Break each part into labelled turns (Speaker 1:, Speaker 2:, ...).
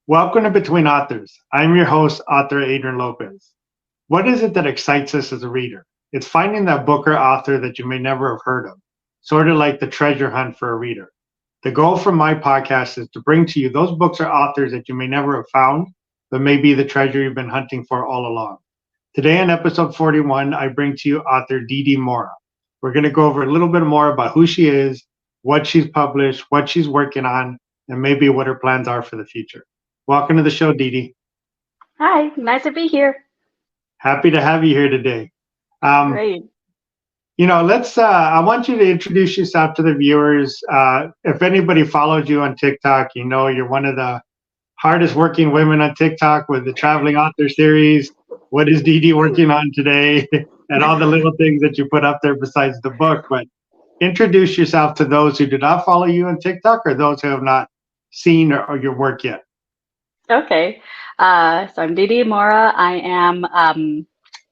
Speaker 1: Welcome to Between Authors. I'm your host, author Adrian Lopez. What is it that excites us as a reader? It's finding that book or author that you may never have heard of, sort of like the treasure hunt for a reader. The goal from my podcast is to bring to you those books or authors that you may never have found, but may be the treasure you've been hunting for all along. Today on episode 41, I bring to you author DD Mora. We're going to go over a little bit more about who she is, what she's published, what she's working on, and maybe what her plans are for the future. Welcome to the show, Dee.
Speaker 2: Hi, nice to be here.
Speaker 1: Happy to have you here today.
Speaker 2: Great.
Speaker 1: I want you to introduce yourself to the viewers. If anybody follows you on TikTok, you know you're one of the hardest working women on TikTok with the Traveling Author series. What is Dee working on today? And all the little things that you put up there besides the book. But introduce yourself to those who do not follow you on TikTok or those who have not seen or your work yet.
Speaker 2: Okay. So I'm DD Mora. I am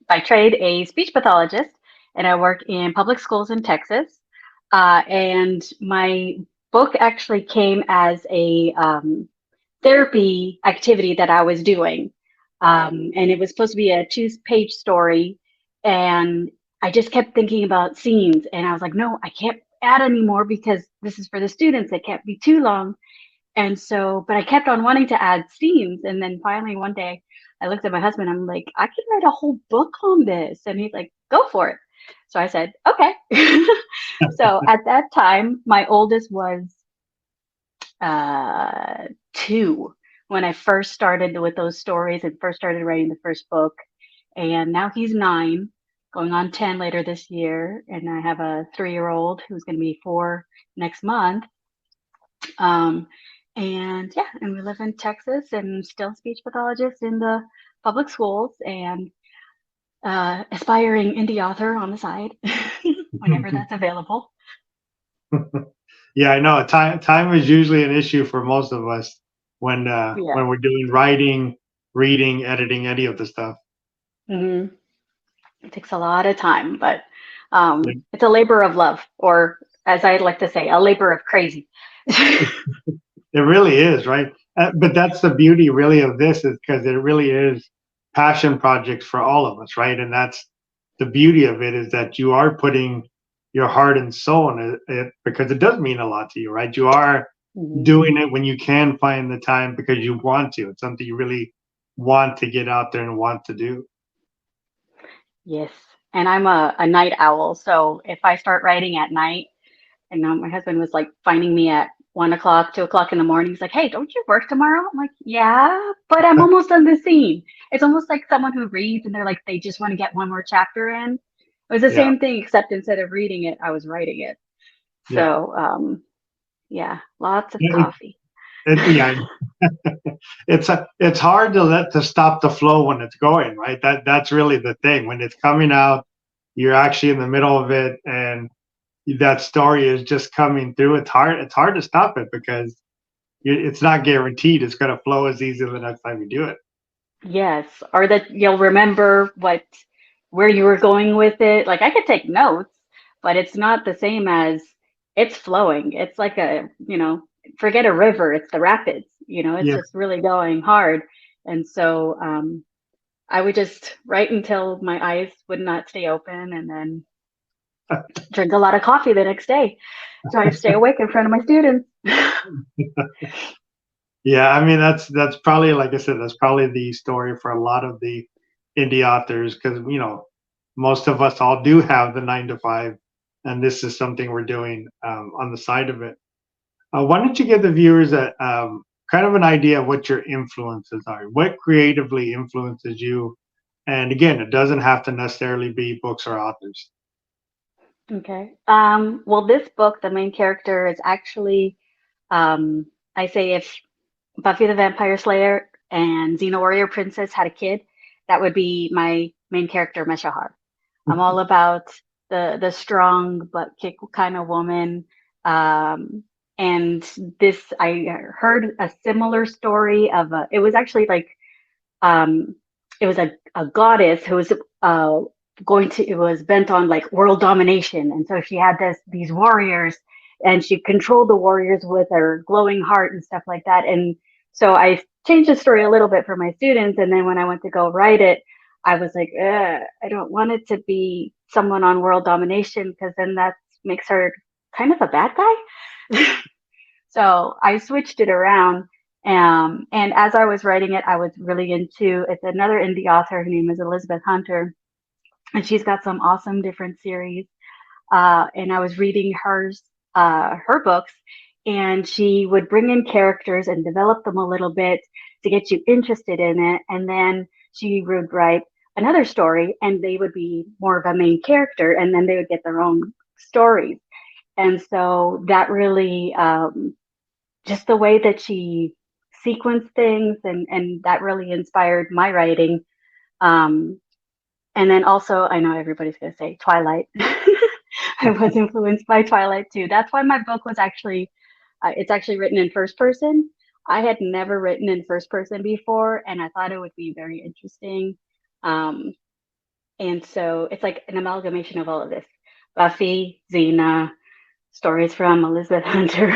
Speaker 2: by trade a speech pathologist, and I work in public schools in Texas. And my book actually came as a therapy activity that I was doing. And it was supposed to be a 2-page story. And I just kept thinking about scenes. And I was like, no, I can't add anymore because this is for the students. It can't be too long. And so, but I kept on wanting to add scenes. And then finally one day I looked at my husband, I'm like, I could write a whole book on this. And he's like, go for it. So I said, okay. So at that time, my oldest was 2 when I first started with those stories and first started writing the first book. And now he's 9, going on 10 later this year. And I have a 3-year-old who's going to be 4 next month. And we live in Texas and still speech pathologist in the public schools and aspiring indie author on the side whenever that's available.
Speaker 1: Yeah, I know. Time is usually an issue for most of us when we're doing writing, reading, editing, any of the stuff.
Speaker 2: Mm-hmm. It takes a lot of time, but it's a labor of love, or as I like to say, a labor of crazy.
Speaker 1: It really is, right? But that's the beauty, really, of this, is because it really is passion projects for all of us, right? And that's the beauty of it, is that you are putting your heart and soul in it because it does mean a lot to you, right? You are doing it when you can find the time because you want to. It's something you really want to get out there and want to do.
Speaker 2: Yes, and I'm a night owl, so if I start writing at night, and my husband was like finding me at 1 o'clock, 2 o'clock in the morning. He's like, hey, don't you work tomorrow? I'm like, yeah, but I'm almost done the scene. It's almost like someone who reads and they're like, they just want to get one more chapter in. It was the same thing, except instead of reading it, I was writing it. So, lots of coffee.
Speaker 1: It's hard to stop the flow when it's going, right? That's really the thing. When it's coming out, you're actually in the middle of it, and that story is just coming through. It's hard to stop it because it's not guaranteed it's going to flow as easy the next time you do it.
Speaker 2: Yes, or that you'll remember where you were going with it. Like I could take notes, but it's not the same as it's flowing. It's like forget a river, it's the rapids. It's just really going hard. And so I would just write until my eyes would not stay open, and then drink a lot of coffee the next day so I stay awake in front of my students.
Speaker 1: Yeah, I mean that's probably, like I said, that's probably the story for a lot of the indie authors, because most of us all do have the 9 to 5, and this is something we're doing on the side of it. Why don't you give the viewers a kind of an idea of what your influences are? What creatively influences you? And again, it doesn't have to necessarily be books or authors.
Speaker 2: Okay. Well, this book, the main character is actually, I say if Buffy the Vampire Slayer and Xena Warrior Princess had a kid, that would be my main character, Meshahar. I'm all about the strong butt kick kind of woman. And this, I heard a similar story of it was actually like, it was a goddess who was it was bent on like world domination. And so she had these warriors, and she controlled the warriors with her glowing heart and stuff like that. And so I change the story a little bit for my students. And then when I went to go write it, I was like, I don't want it to be someone on world domination because then that makes her kind of a bad guy. So I switched it around. And as I was writing it, I was really into it's another indie author. Her name is Elizabeth Hunter, and she's got some awesome different series. And I was reading her books, and she would bring in characters and develop them a little bit to get you interested in it. And then she would write another story, and they would be more of a main character, and then they would get their own stories. And so that really, just the way that she sequenced things, and that really inspired my writing. Um, and then also, I know everybody's going to say Twilight. I was influenced by Twilight too. That's why my book was actually, it's actually written in first person. I had never written in first person before, and I thought it would be very interesting. Um, and so it's like an amalgamation of all of this. Buffy, Xena, stories from Elizabeth Hunter.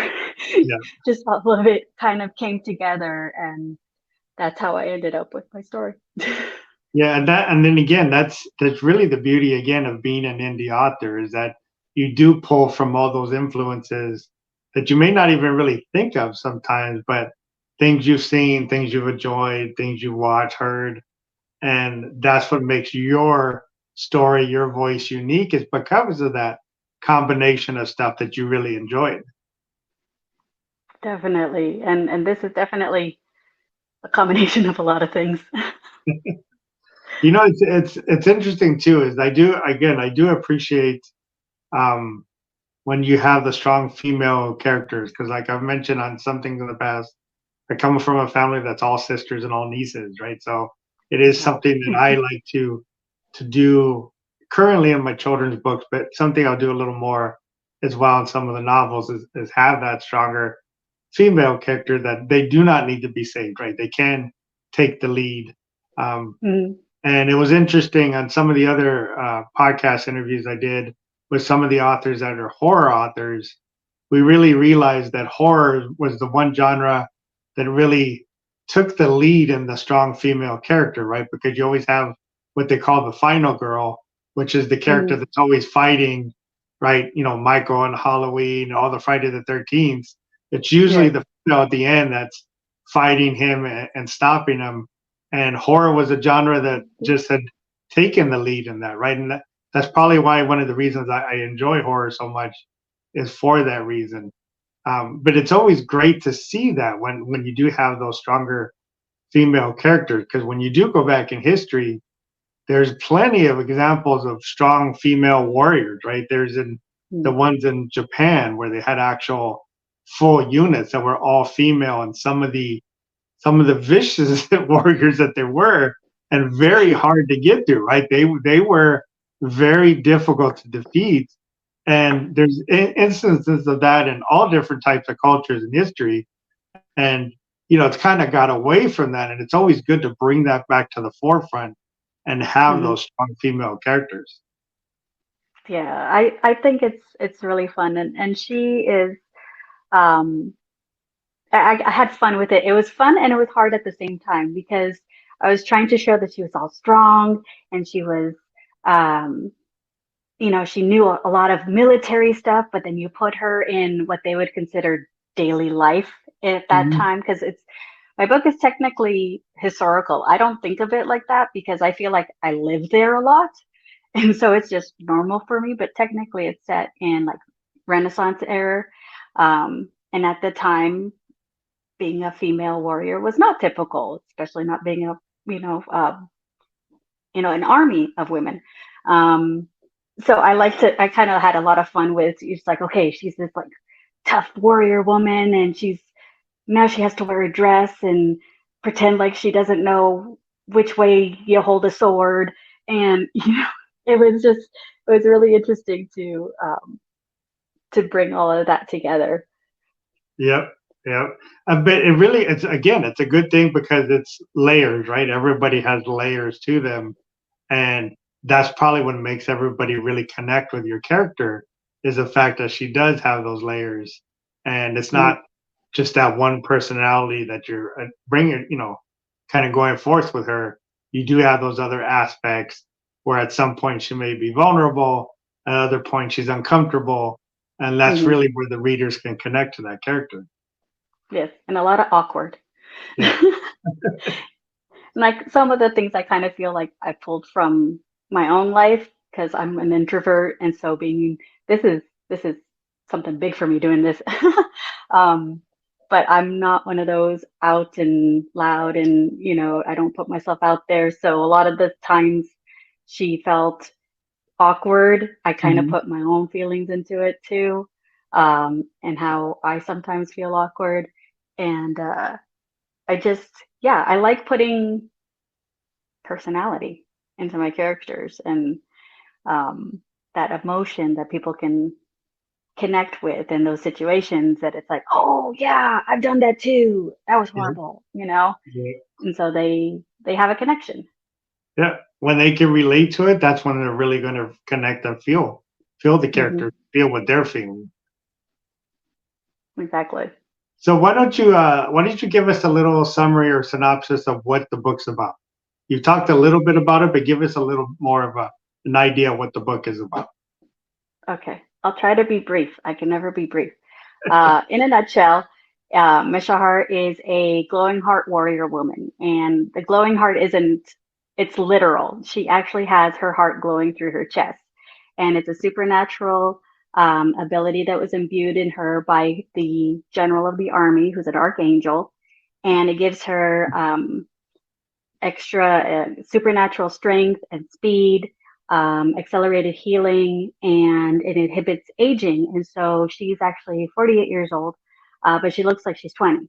Speaker 1: Yeah.
Speaker 2: Just all of it kind of came together, and that's how I ended up with my story.
Speaker 1: Yeah, and then again, that's really the beauty again of being an indie author is that you do pull from all those influences that you may not even really think of sometimes, but things you've seen, things you've enjoyed, things you've watched, heard, and that's what makes your story, your voice unique is because of that combination of stuff that you really enjoyed.
Speaker 2: Definitely. And this is definitely a combination of a lot of things.
Speaker 1: You know, it's interesting too. Is I do appreciate um, when you have the strong female characters because, like I've mentioned on some things in the past, I come from a family that's all sisters and all nieces, right? So it is something that I like to do currently in my children's books, but something I'll do a little more as well in some of the novels is have that stronger female character that they do not need to be saved, right? They can take the lead. Um,
Speaker 2: Mm,
Speaker 1: and it was interesting on some of the other podcast interviews I did with some of the authors that are horror authors. We really realized that horror was the one genre that really took the lead in the strong female character, right? Because you always have what they call the final girl, which is the character
Speaker 2: mm,
Speaker 1: that's always fighting, right? You know, Michael and Halloween, all the Friday the 13th. It's usually
Speaker 2: yes.
Speaker 1: the female at the end that's fighting him and stopping him. And horror was a genre that just had taken the lead in that, right? And that's probably why one of the reasons I enjoy horror so much is for that reason. But it's always great to see that when you do have those stronger female characters, because when you do go back in history, there's plenty of examples of strong female warriors, right? There's in the
Speaker 2: Mm,
Speaker 1: ones in Japan where they had actual full units that were all female, and some of the vicious warriors that there were, and very hard to get through, right? They were very difficult to defeat, and there's instances of that in all different types of cultures in history, and it's kind of got away from that, and it's always good to bring that back to the forefront and have
Speaker 2: mhm.
Speaker 1: those strong female characters.
Speaker 2: Yeah, I think it's really fun, and she is um I had fun with it. It was fun and it was hard at the same time because I was trying to show that she was all strong and she was um she knew a lot of military stuff, but then you put her in what they would consider daily life at that
Speaker 1: Mhm.
Speaker 2: time because it's my book is technically historical. I don't think of it like that because I feel like I live there a lot. And so it's just normal for me, but technically it's set in like Renaissance era. And at the time, being a female warrior was not typical, especially not being a, an army of women. Um, so I kind of had a lot of fun with, it's like, okay, she's this like tough warrior woman and now she has to wear a dress and pretend like she doesn't know which way you hold a sword. And, it was really interesting to bring all of that together.
Speaker 1: Yep, yep. But it's a good thing because it's layers, right? Everybody has layers to them, and that's probably what makes everybody really connect with your character is the fact that she does have those layers, and it's
Speaker 2: Mm,
Speaker 1: not just that one personality that you're bringing, kind of going forth with her. You do have those other aspects where at some point she may be vulnerable, at other point she's uncomfortable, and that's
Speaker 2: Hmm.
Speaker 1: really where the readers can connect to that character.
Speaker 2: Yes, and a lot of awkward.
Speaker 1: Yeah.
Speaker 2: Like some of the things I kind of feel like I pulled from my own life because I'm an introvert, and so being this is something big for me doing this. um, but I'm not one of those out and loud, and I don't put myself out there. So a lot of the times she felt awkward. I kind of
Speaker 1: Mhm.
Speaker 2: put my own feelings into it too, and how I sometimes feel awkward, and I just yeah, I like putting personality into my characters and um, that emotion that people can connect with in those situations that it's like, oh yeah, I've done that too. That was
Speaker 1: Yeah.
Speaker 2: horrible.
Speaker 1: Yeah.
Speaker 2: And so they have a connection.
Speaker 1: Yeah. When they can relate to it, that's when they're really going to connect and feel the
Speaker 2: Hmm.
Speaker 1: character, feel what they're feeling.
Speaker 2: Exactly.
Speaker 1: So why don't you give us a little summary or synopsis of what the book's about? You talked a little bit about it, but give us a little more of an idea of what the book is about.
Speaker 2: Okay, I'll try to be brief. I can never be brief. In a nutshell, Mishahar is a glowing heart warrior woman, and the glowing heart isn't, it's literal. She actually has her heart glowing through her chest, and it's a supernatural ability that was imbued in her by the general of the army, who's an archangel, and it gives her extra supernatural strength and speed, accelerated healing, and it inhibits aging. And so she's actually 48 years old, but she looks like she's 20.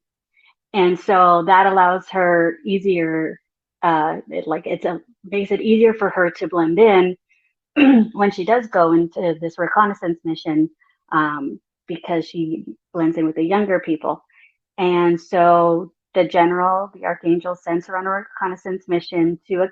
Speaker 2: And so that allows her easier, makes it easier for her to blend in when she does go into this reconnaissance mission, because she blends in with the younger people. And so the general, the archangel, sends her on a reconnaissance mission to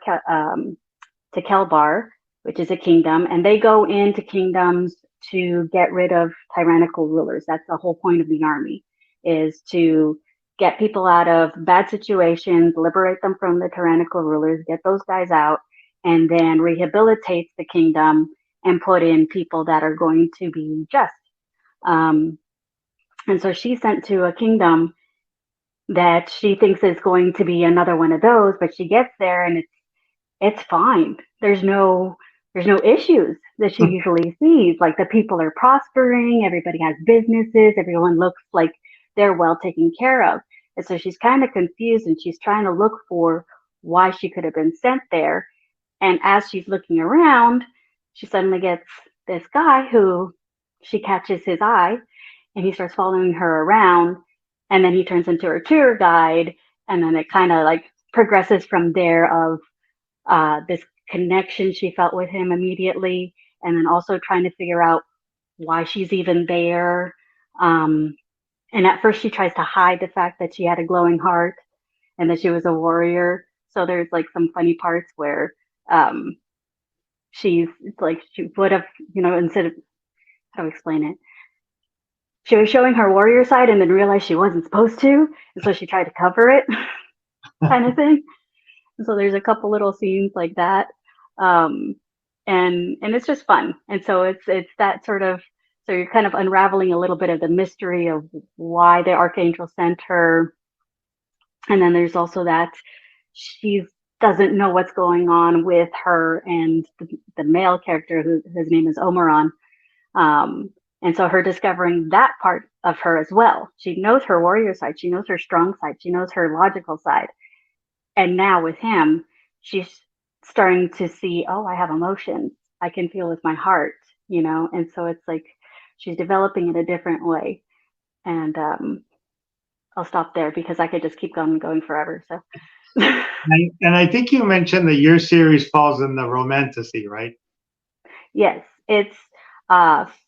Speaker 2: Kelbar, which is a kingdom, and they go into kingdoms to get rid of tyrannical rulers. That's the whole point of the army, is to get people out of bad situations, liberate them from the tyrannical rulers, get those guys out, and then rehabilitate the kingdom and put in people that are going to be just. Um, and so she's sent to a kingdom that she thinks is going to be another one of those, but she gets there and it's fine. There's no issues that she usually sees. Like the people are prospering, everybody has businesses, everyone looks like they're well taken care of. And so she's kind of confused and she's trying to look for why she could have been sent there. And as she's looking around, she suddenly gets this guy who she catches his eye and he starts following her around, and then he turns into her tour guide, and then it kind of like progresses from there of this connection she felt with him immediately, and then also trying to figure out why she's even there. Um, and at first, she tries to hide the fact that she had a glowing heart and that she was a warrior. So there's like some funny parts where um, she's like, she would have, instead of, how to explain it? She was showing her warrior side and then realized she wasn't supposed to. And so she tried to cover it, kind of thing. So there's a couple little scenes like that, um, and it's just fun. And so it's that sort of, so you're kind of unraveling a little bit of the mystery of why the archangel sent her, and then there's also that she doesn't know what's going on with her and the male character who his name is Omeron. Um, and so her discovering that part of her as well. She knows her warrior side, she knows her strong side, she knows her logical side, and now with him, she's starting to see, oh, I have emotions. I can feel with my heart. And so it's like she's developing in a different way. And I'll stop there because I could just keep going forever. So
Speaker 1: And I think you mentioned that your series falls in the romantasy, right?
Speaker 2: yes, it's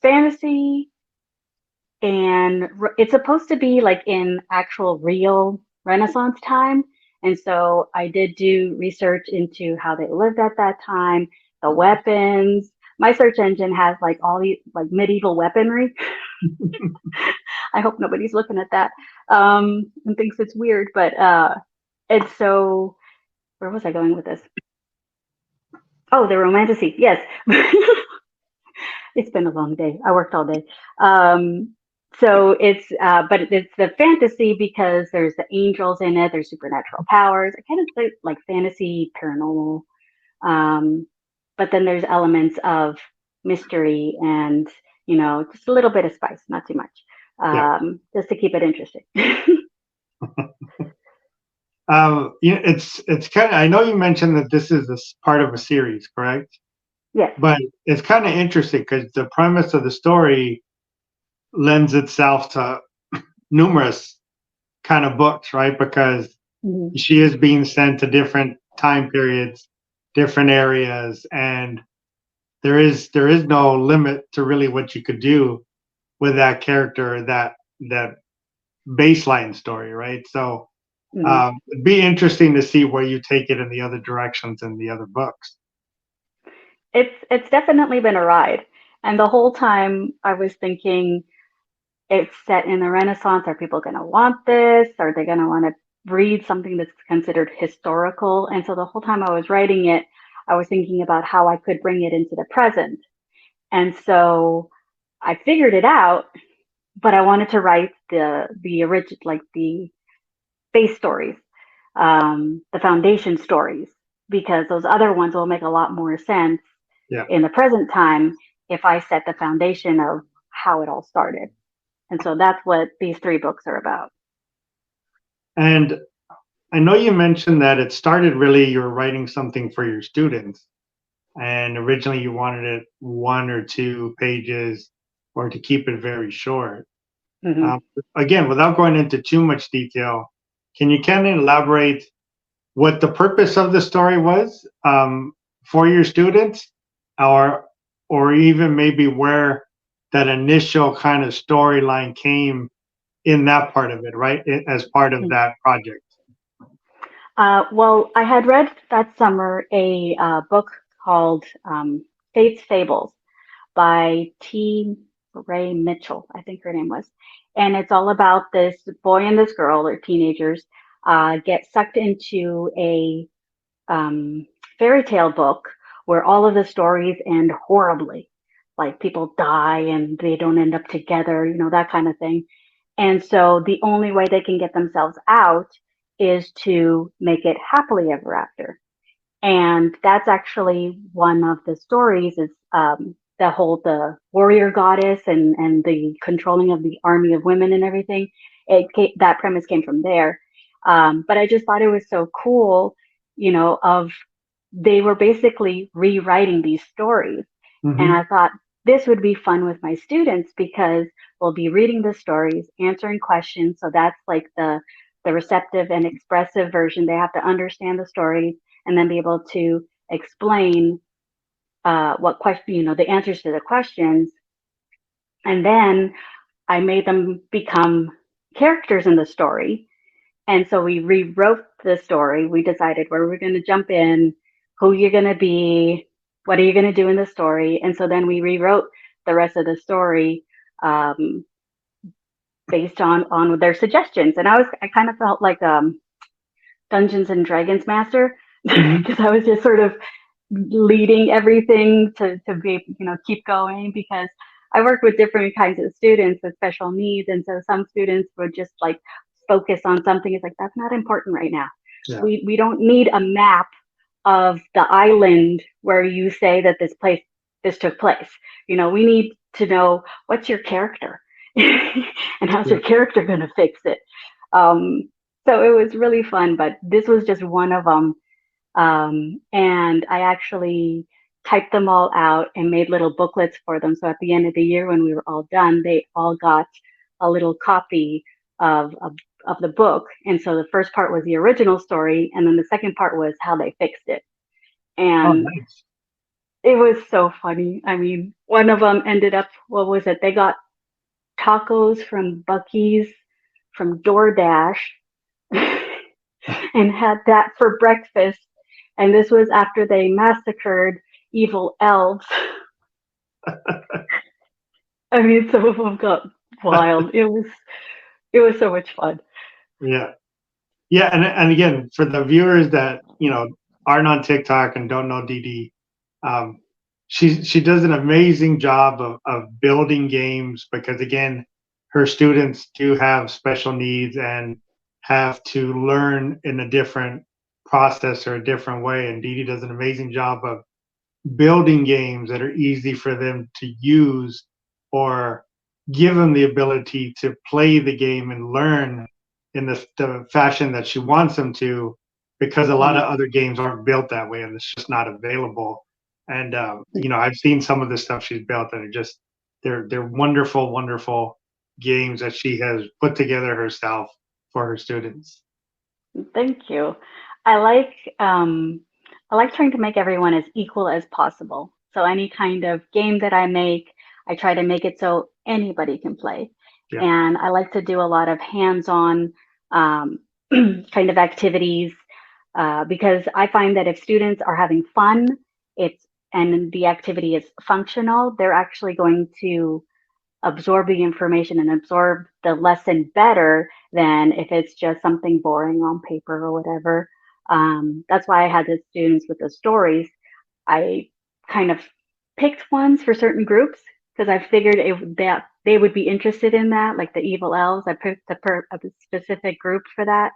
Speaker 2: fantasy, and it's supposed to be like in actual real Renaissance time. And so I did do research into how they lived at that time, the weapons, my search engine has like all these like medieval weaponry. I hope nobody's looking at that and thinks it's weird, but it's so. Where was I going with this? Oh, the romantasy. Yes. It's been a long day. I worked all day. So but it's the fantasy because there's the angels in it. There's supernatural powers. I kind of like fantasy, paranormal. But then there's elements of mystery and, just a little bit of spice, not too much, just to keep it interesting.
Speaker 1: It's kind of. I know you mentioned that this is part of a series, correct?
Speaker 2: Yes.
Speaker 1: But it's kind of interesting because the premise of the story lends itself to numerous kind of books, right? Because she is being sent to different time periods, different areas, and there is no limit to really what you could do with that character, that baseline story, right? So it'd be interesting to see where you take it in the other directions in the other books.
Speaker 2: It's definitely been a ride, and the whole time I was thinking, it's set in the Renaissance. Are people going to want this? Are they going to want to read something that's considered historical? And so the whole time I was writing it, I was thinking about how I could bring it into the present. And so I figured it out, but I wanted to write the original, like the base stories, the foundation stories, because those other ones will make a lot more sense in the present time if I set the foundation of how it all started. And so that's what these 3 books are about.
Speaker 1: And I know you mentioned that it started really, you were writing something for your students. And originally you wanted it 1 or 2 pages or to keep it very short. Again, without going into too much detail, can you kind of elaborate what the purpose of the story was for your students, or even maybe where that initial kind of storyline came in that part of it, right? As part of that project.
Speaker 2: Well, I had read that summer a book called Fate's Fables by T. Ray Mitchell, I think her name was. And it's all about this boy and this girl, or teenagers, get sucked into a fairy tale book where all of the stories end horribly. Like people die and they don't end up together, that kind of thing. And so the only way they can get themselves out is to make it happily ever after. And that's actually one of the stories is the warrior goddess and the controlling of the army of women and everything. That premise came from there. But I just thought it was so cool, they were basically rewriting these stories. And I thought this would be fun with my students because we'll be reading the stories, answering questions. So that's like the receptive and expressive version. They have to understand the stories and then be able to explain the answers to the questions. And then I made them become characters in the story. And so we rewrote the story. We decided where we're going to jump in, who you're going to be, what are you going to do in the story. And so then we rewrote the rest of the story based on their suggestions. And I kind of felt like Dungeons and Dragons master because I was just sort of leading everything to be, keep going, because I work with different kinds of students with special needs. And so some students would just like focus on something. It's like, that's not important right now. Yeah. We don't need a map of the island where you say that this took place. We need to know what's your character and how's your character going to fix it. So it was really fun, but this was just one of them. And I actually typed them all out and made little booklets for them. So at the end of the year, when we were all done, they all got a little copy of the book. And so the first part was the original story, and then the second part was how they fixed it. And nice. It was so funny. I mean, one of them ended up, what was it? They got tacos from Buc-ee's from DoorDash and had that for breakfast. And this was after they massacred evil elves I mean, some of them got wild. It was so much fun.
Speaker 1: Yeah. Yeah, and again, for the viewers that aren't on TikTok and don't know DD, um, she does an amazing job of building games because again, her students do have special needs and have to learn in a different process or a different way. And DD does an amazing job of building games that are easy for them to use or give them the ability to play the game and learn in the fashion that she wants them to, because a lot of
Speaker 2: Mhm.
Speaker 1: other games aren't built that way and it's just not available. And I've seen some of the stuff she's built and they're wonderful, wonderful games that she has put together herself for her students.
Speaker 2: Thank you. I like um, I like trying to make everyone as equal as possible. So any kind of game that I make, I try to make it so anybody can play.
Speaker 1: Yeah,
Speaker 2: And I like to do a lot of hands-on um, kind of activities because I find that if students are having fun, it's and the activity is functional, they're actually going to absorb the information and absorb the lesson better than if it's just something boring on paper or whatever. That's why I had the students with the stories. I kind of picked ones for certain groups because I figured that they would be interested in that, like the evil elves. I picked a specific group for that.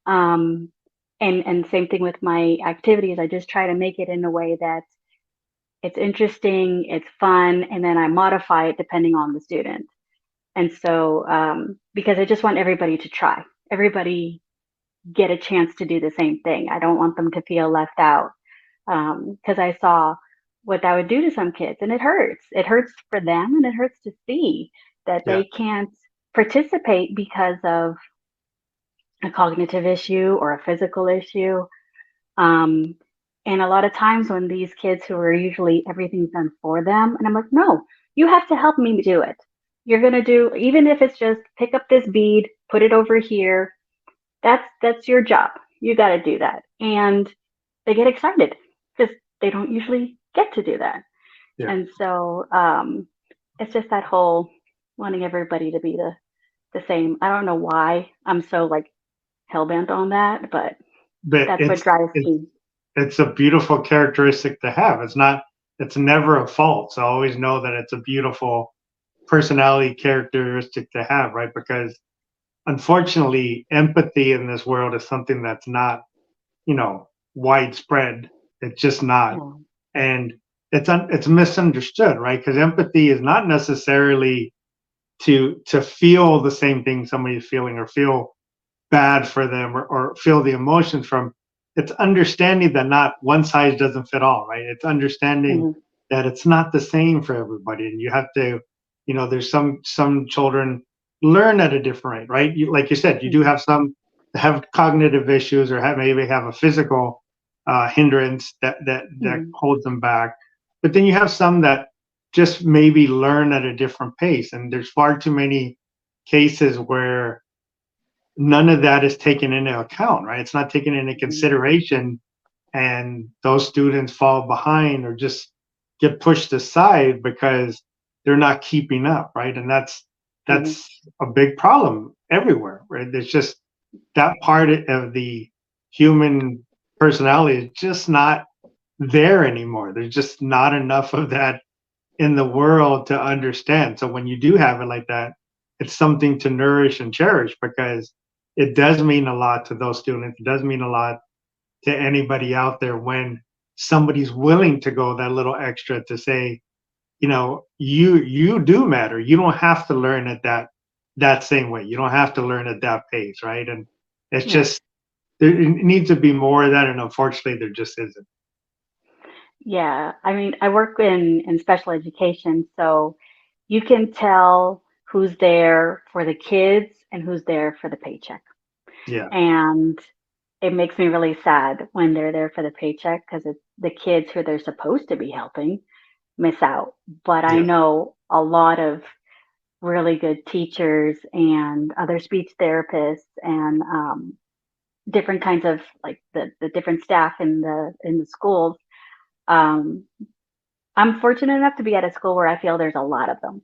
Speaker 2: Um, and same thing with my activities. I just try to make it in a way that it's interesting, it's fun, and then I modify it depending on the student. And so, because I just want everybody to try, everybody get a chance to do the same thing. I don't want them to feel left out. Because I saw what that would do to some kids, and it hurts. It hurts for them, and it hurts to see that
Speaker 1: yeah,
Speaker 2: they can't participate because of a cognitive issue or a physical issue. Um, and a lot of times when these kids who are usually everything's done for them, and I'm like, no, you have to help me do it. You're gonna do, even if it's just pick up this bead, put it over here. That's your job. You got to do that, and they get excited because they don't usually get to do that.
Speaker 1: yeah.
Speaker 2: And so it's just that whole wanting everybody to be the same. I don't know why I'm so like hell bent on that, but
Speaker 1: But
Speaker 2: that's what drives
Speaker 1: it's
Speaker 2: me.
Speaker 1: it's a beautiful characteristic to have. It's never a fault. So always know that it's a beautiful personality characteristic to have, right? Because unfortunately, empathy in this world is something that's not, widespread. It's just not.
Speaker 2: Yeah.
Speaker 1: And it's misunderstood, right? Because empathy is not necessarily to feel the same thing somebody's feeling or feel bad for them or feel the emotions from. It's understanding that not one size doesn't fit all, right? It's understanding
Speaker 2: Mhm.
Speaker 1: that it's not the same for everybody, and you have to, there's some children learn at a different rate, right? Like you said, you do
Speaker 2: Mhm.
Speaker 1: have some that have cognitive issues or maybe have a physical hindrance that
Speaker 2: Mhm.
Speaker 1: holds them back, but then you have some that just maybe learn at a different pace, and there's far too many cases where none of that is taken into account, right? It's not taken into
Speaker 2: Mhm.
Speaker 1: consideration, and those students fall behind or just get pushed aside because they're not keeping up, right? And
Speaker 2: Mhm.
Speaker 1: that's a big problem everywhere, right? There's just that part of the human personality is just not there anymore. There's just not enough of that in the world to understand. So when you do have it like that, it's something to nourish and cherish because it does mean a lot to those students. It does mean a lot to anybody out there when somebody's willing to go that little extra to say, you do matter. You don't have to learn at that same way. You don't have to learn at that pace, right? And it's
Speaker 2: Yeah.
Speaker 1: just there needs to be more of that, and unfortunately, there just isn't.
Speaker 2: Yeah. I mean, I work in special education, so you can tell who's there for the kids and who's there for the paycheck.
Speaker 1: Yeah,
Speaker 2: And it makes me really sad when they're there for the paycheck because it's the kids who they're supposed to be helping miss out. But I
Speaker 1: yeah,
Speaker 2: know a lot of really good teachers and other speech therapists and different kinds of like the different staff in the schools um, I'm fortunate enough to be at a school where I feel there's a lot of them,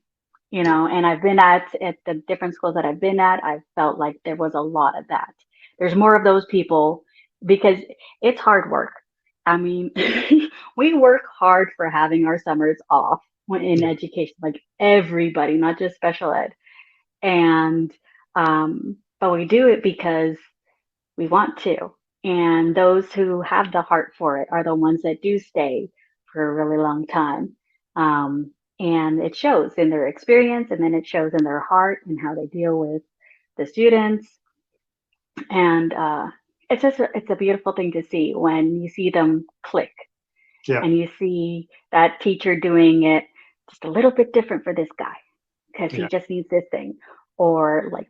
Speaker 1: Yeah.
Speaker 2: and I've been at the different schools that I've been at, I felt like there was a lot of that. There's more of those people because it's hard work. I mean, we work hard for having our summers off in
Speaker 1: Yeah.
Speaker 2: education, like everybody, not just special ed. And, but we do it because we want to. And those who have the heart for it are the ones that do stay for a really long time. And it shows in their experience, and then it shows in their heart and how they deal with the students. And it's a beautiful thing to see when you see them click
Speaker 1: Yeah.
Speaker 2: and you see that teacher doing it just a little bit different for this guy because he
Speaker 1: Yeah.
Speaker 2: just needs this thing, or like,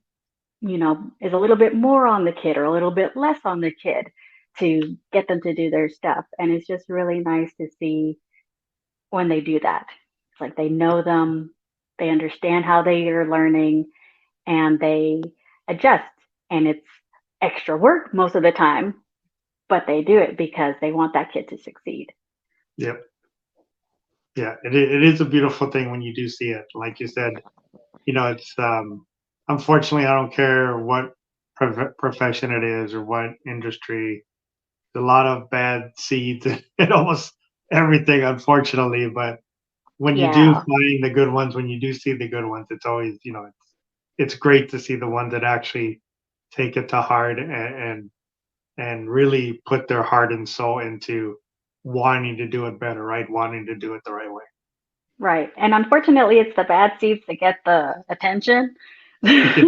Speaker 2: is a little bit more on the kid or a little bit less on the kid to get them to do their stuff. And it's just really nice to see when they do that. It's like they know them, they understand how they are learning, and they adjust. And it's extra work most of the time, but they do it because they want that kid to succeed.
Speaker 1: Yeah. Yeah. It is a beautiful thing when you do see it. Like you said, it's unfortunately, I don't care what profession it is or what industry. A lot of bad seeds in almost everything, unfortunately. But when you do
Speaker 2: Yeah,
Speaker 1: find the good ones, when you do see the good ones, it's always, it's great to see the ones that actually take it to heart and really put their heart and soul into wanting to do it better, right? Wanting to do it the right way.
Speaker 2: right. And unfortunately, it's the bad seeds that get the attention.
Speaker 1: Yeah,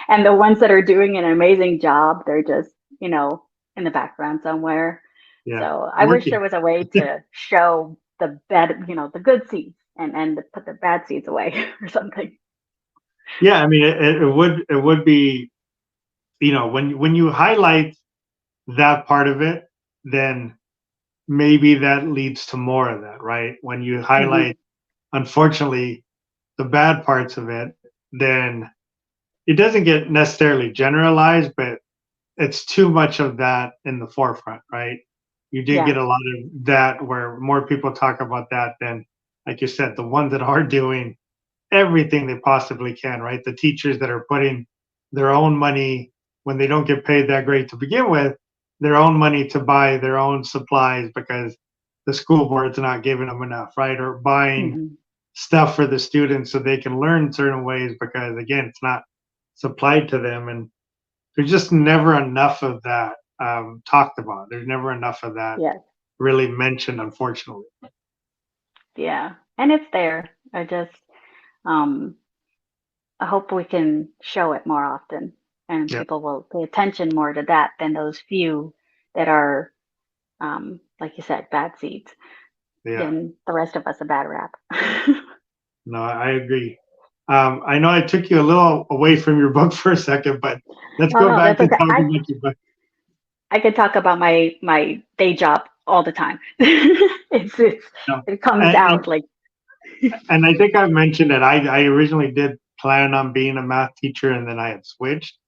Speaker 2: And the ones that are doing an amazing job, they're just, in the background somewhere.
Speaker 1: yeah.
Speaker 2: So I wish there
Speaker 1: Working.
Speaker 2: was a way to show the bad, the good seeds and to put the bad seeds away or something.
Speaker 1: Yeah, I mean, it would be, when you highlight that part of it, then maybe that leads to more of that, right? When you
Speaker 2: Hmm.
Speaker 1: highlight, unfortunately, the bad parts of it, then it doesn't get necessarily generalized, but it's too much of that in the forefront, right? You do
Speaker 2: Yeah.
Speaker 1: get a lot of that where more people talk about that than, like you said, the ones that are doing everything they possibly can, right? The teachers that are putting their own money when they don't get paid that great to begin with, their own money to buy their own supplies because the school board's not giving them enough, right? Or buying
Speaker 2: Hmm.
Speaker 1: stuff for the students so they can learn certain ways because again, it's not supplied to them, and there's just never enough of that talked about. There's never enough of that
Speaker 2: Yes.
Speaker 1: really mentioned, unfortunately.
Speaker 2: Yeah. And it's there. Um, I hope we can show it more often and
Speaker 1: Yeah,
Speaker 2: people will pay attention more to that than those few that are, like you said, bad seeds,
Speaker 1: yeah.
Speaker 2: giving the rest of us a bad rap.
Speaker 1: No, I agree. I know I took you a little away from your book for a second, but let's
Speaker 2: Oh
Speaker 1: go
Speaker 2: no,
Speaker 1: back
Speaker 2: that's
Speaker 1: to
Speaker 2: okay.
Speaker 1: talking about your book.
Speaker 2: I could talk about my day job all the time.
Speaker 1: No.
Speaker 2: It comes
Speaker 1: And,
Speaker 2: out
Speaker 1: and
Speaker 2: like.
Speaker 1: and I think I mentioned that I originally did plan on being a math teacher, and then I had switched,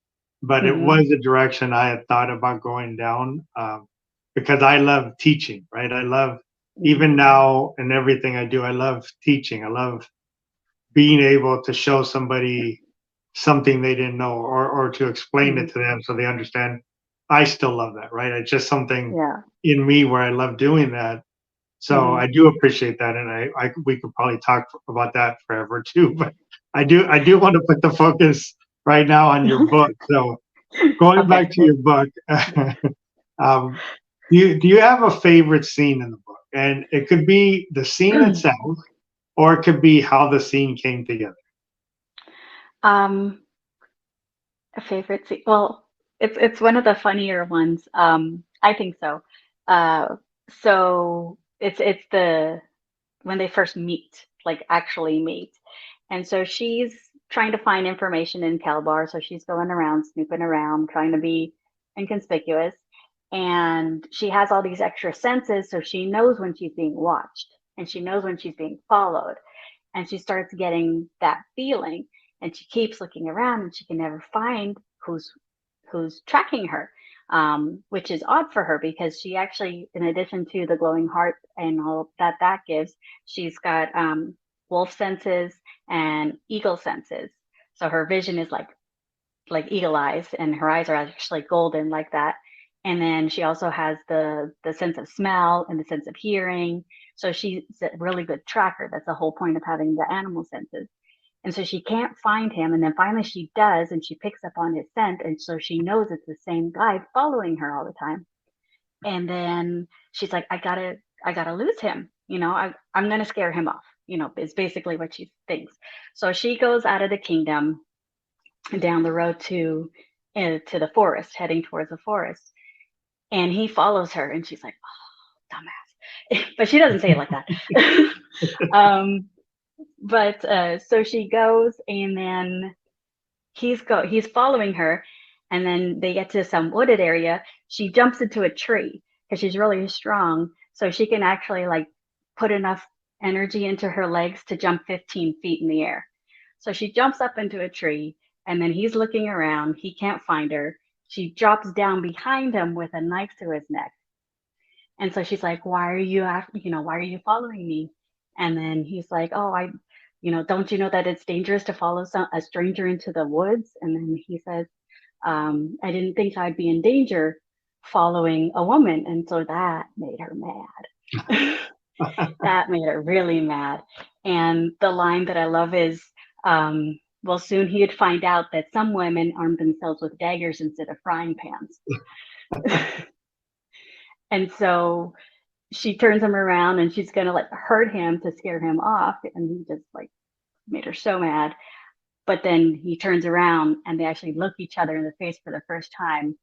Speaker 1: but it
Speaker 2: Hmm.
Speaker 1: was a direction I had thought about going down because I love teaching, right? I love
Speaker 2: Hmm.
Speaker 1: even now and everything I do. I love teaching. I love being able to show somebody something they didn't know or to explain
Speaker 2: Hmm.
Speaker 1: it to them so they understand. I still love that, right? It's just something
Speaker 2: Yeah.
Speaker 1: in me where I love doing that. So
Speaker 2: Hmm.
Speaker 1: I do appreciate that, and I we could probably talk about that forever too. But I do want to put the focus right now on your book. So going
Speaker 2: Okay.
Speaker 1: back to your book, um, do you have a favorite scene in the book? And it could be the scene itself, or it could be how the scene came together.
Speaker 2: um, a favorite scene. Well, it's one of the funnier ones. I think so. So it's the when they first meet, like actually meet. And so she's trying to find information in Kelbar. So she's going around, snooping around, trying to be inconspicuous. And she has all these extra senses. So she knows when she's being watched and she knows when she's being followed. And she starts getting that feeling. And she keeps looking around and she can never find who's tracking her. which is odd for her because she actually, in addition to the glowing heart and all that gives, she's got wolf senses and eagle senses. So her vision is like eagle eyes, and her eyes are actually golden like that. And then she also has the sense of smell and the sense of hearing. So she's a really good tracker. That's the whole point of having the animal senses. And so she can't find him. And then finally she does, and she picks up on his scent. And so she knows it's the same guy following her all the time. And then she's like, I gotta lose him. I'm going to scare him off, is basically what she thinks. So she goes out of the kingdom down the road to the forest, heading towards the forest. And he follows her, and she's like, oh, dumbass. But she doesn't say it like that. But so she goes, and then he's following her, and then they get to some wooded area. She jumps into a tree because she's really strong, so she can actually like put enough energy into her legs to jump 15 feet in the air. So she jumps up into a tree, and then he's looking around. He can't find her. She drops down behind him with a knife to his neck. And so she's like, why are you following me? And then he's like, oh, don't you know that it's dangerous to follow a stranger into the woods? And then he says, I didn't think I'd be in danger following a woman. And so that made her mad. That made her really mad. And the line that I love is, well, soon he'd find out that some women arm themselves with daggers instead of frying pans. And so she turns him around, and she's going to like hurt him to scare him off. And he just like made her so mad. But then he turns around, and they actually look each other in the face for the first time.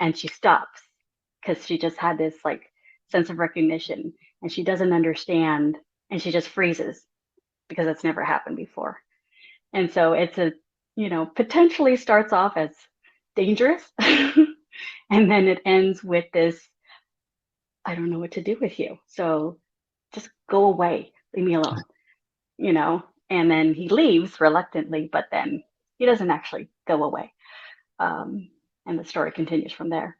Speaker 2: And she stops because she just had this like sense of recognition, and she doesn't understand, and she just freezes because it's never happened before. And so it's potentially starts off as dangerous, and then it ends with this, I don't know what to do with you, so just go away, leave me alone, and then he leaves reluctantly, but then he doesn't actually go away. And the story continues from there.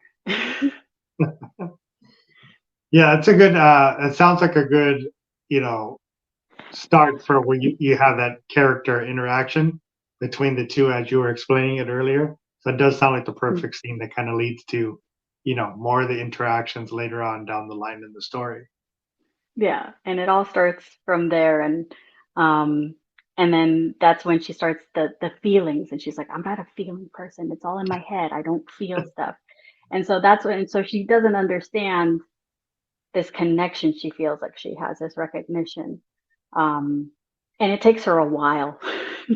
Speaker 1: Yeah, it's a good, it sounds like a good, start for when you have that character interaction between the two as you were explaining it earlier. So it does sound like the perfect scene that kind of leads to, more of the interactions later on down the line in the story.
Speaker 2: Yeah, and it all starts from there, and then that's when she starts the feelings, and she's like, I'm not a feeling person. It's all in my head. I don't feel stuff. And so so she doesn't understand this connection she feels like she has, this recognition. And it takes her a while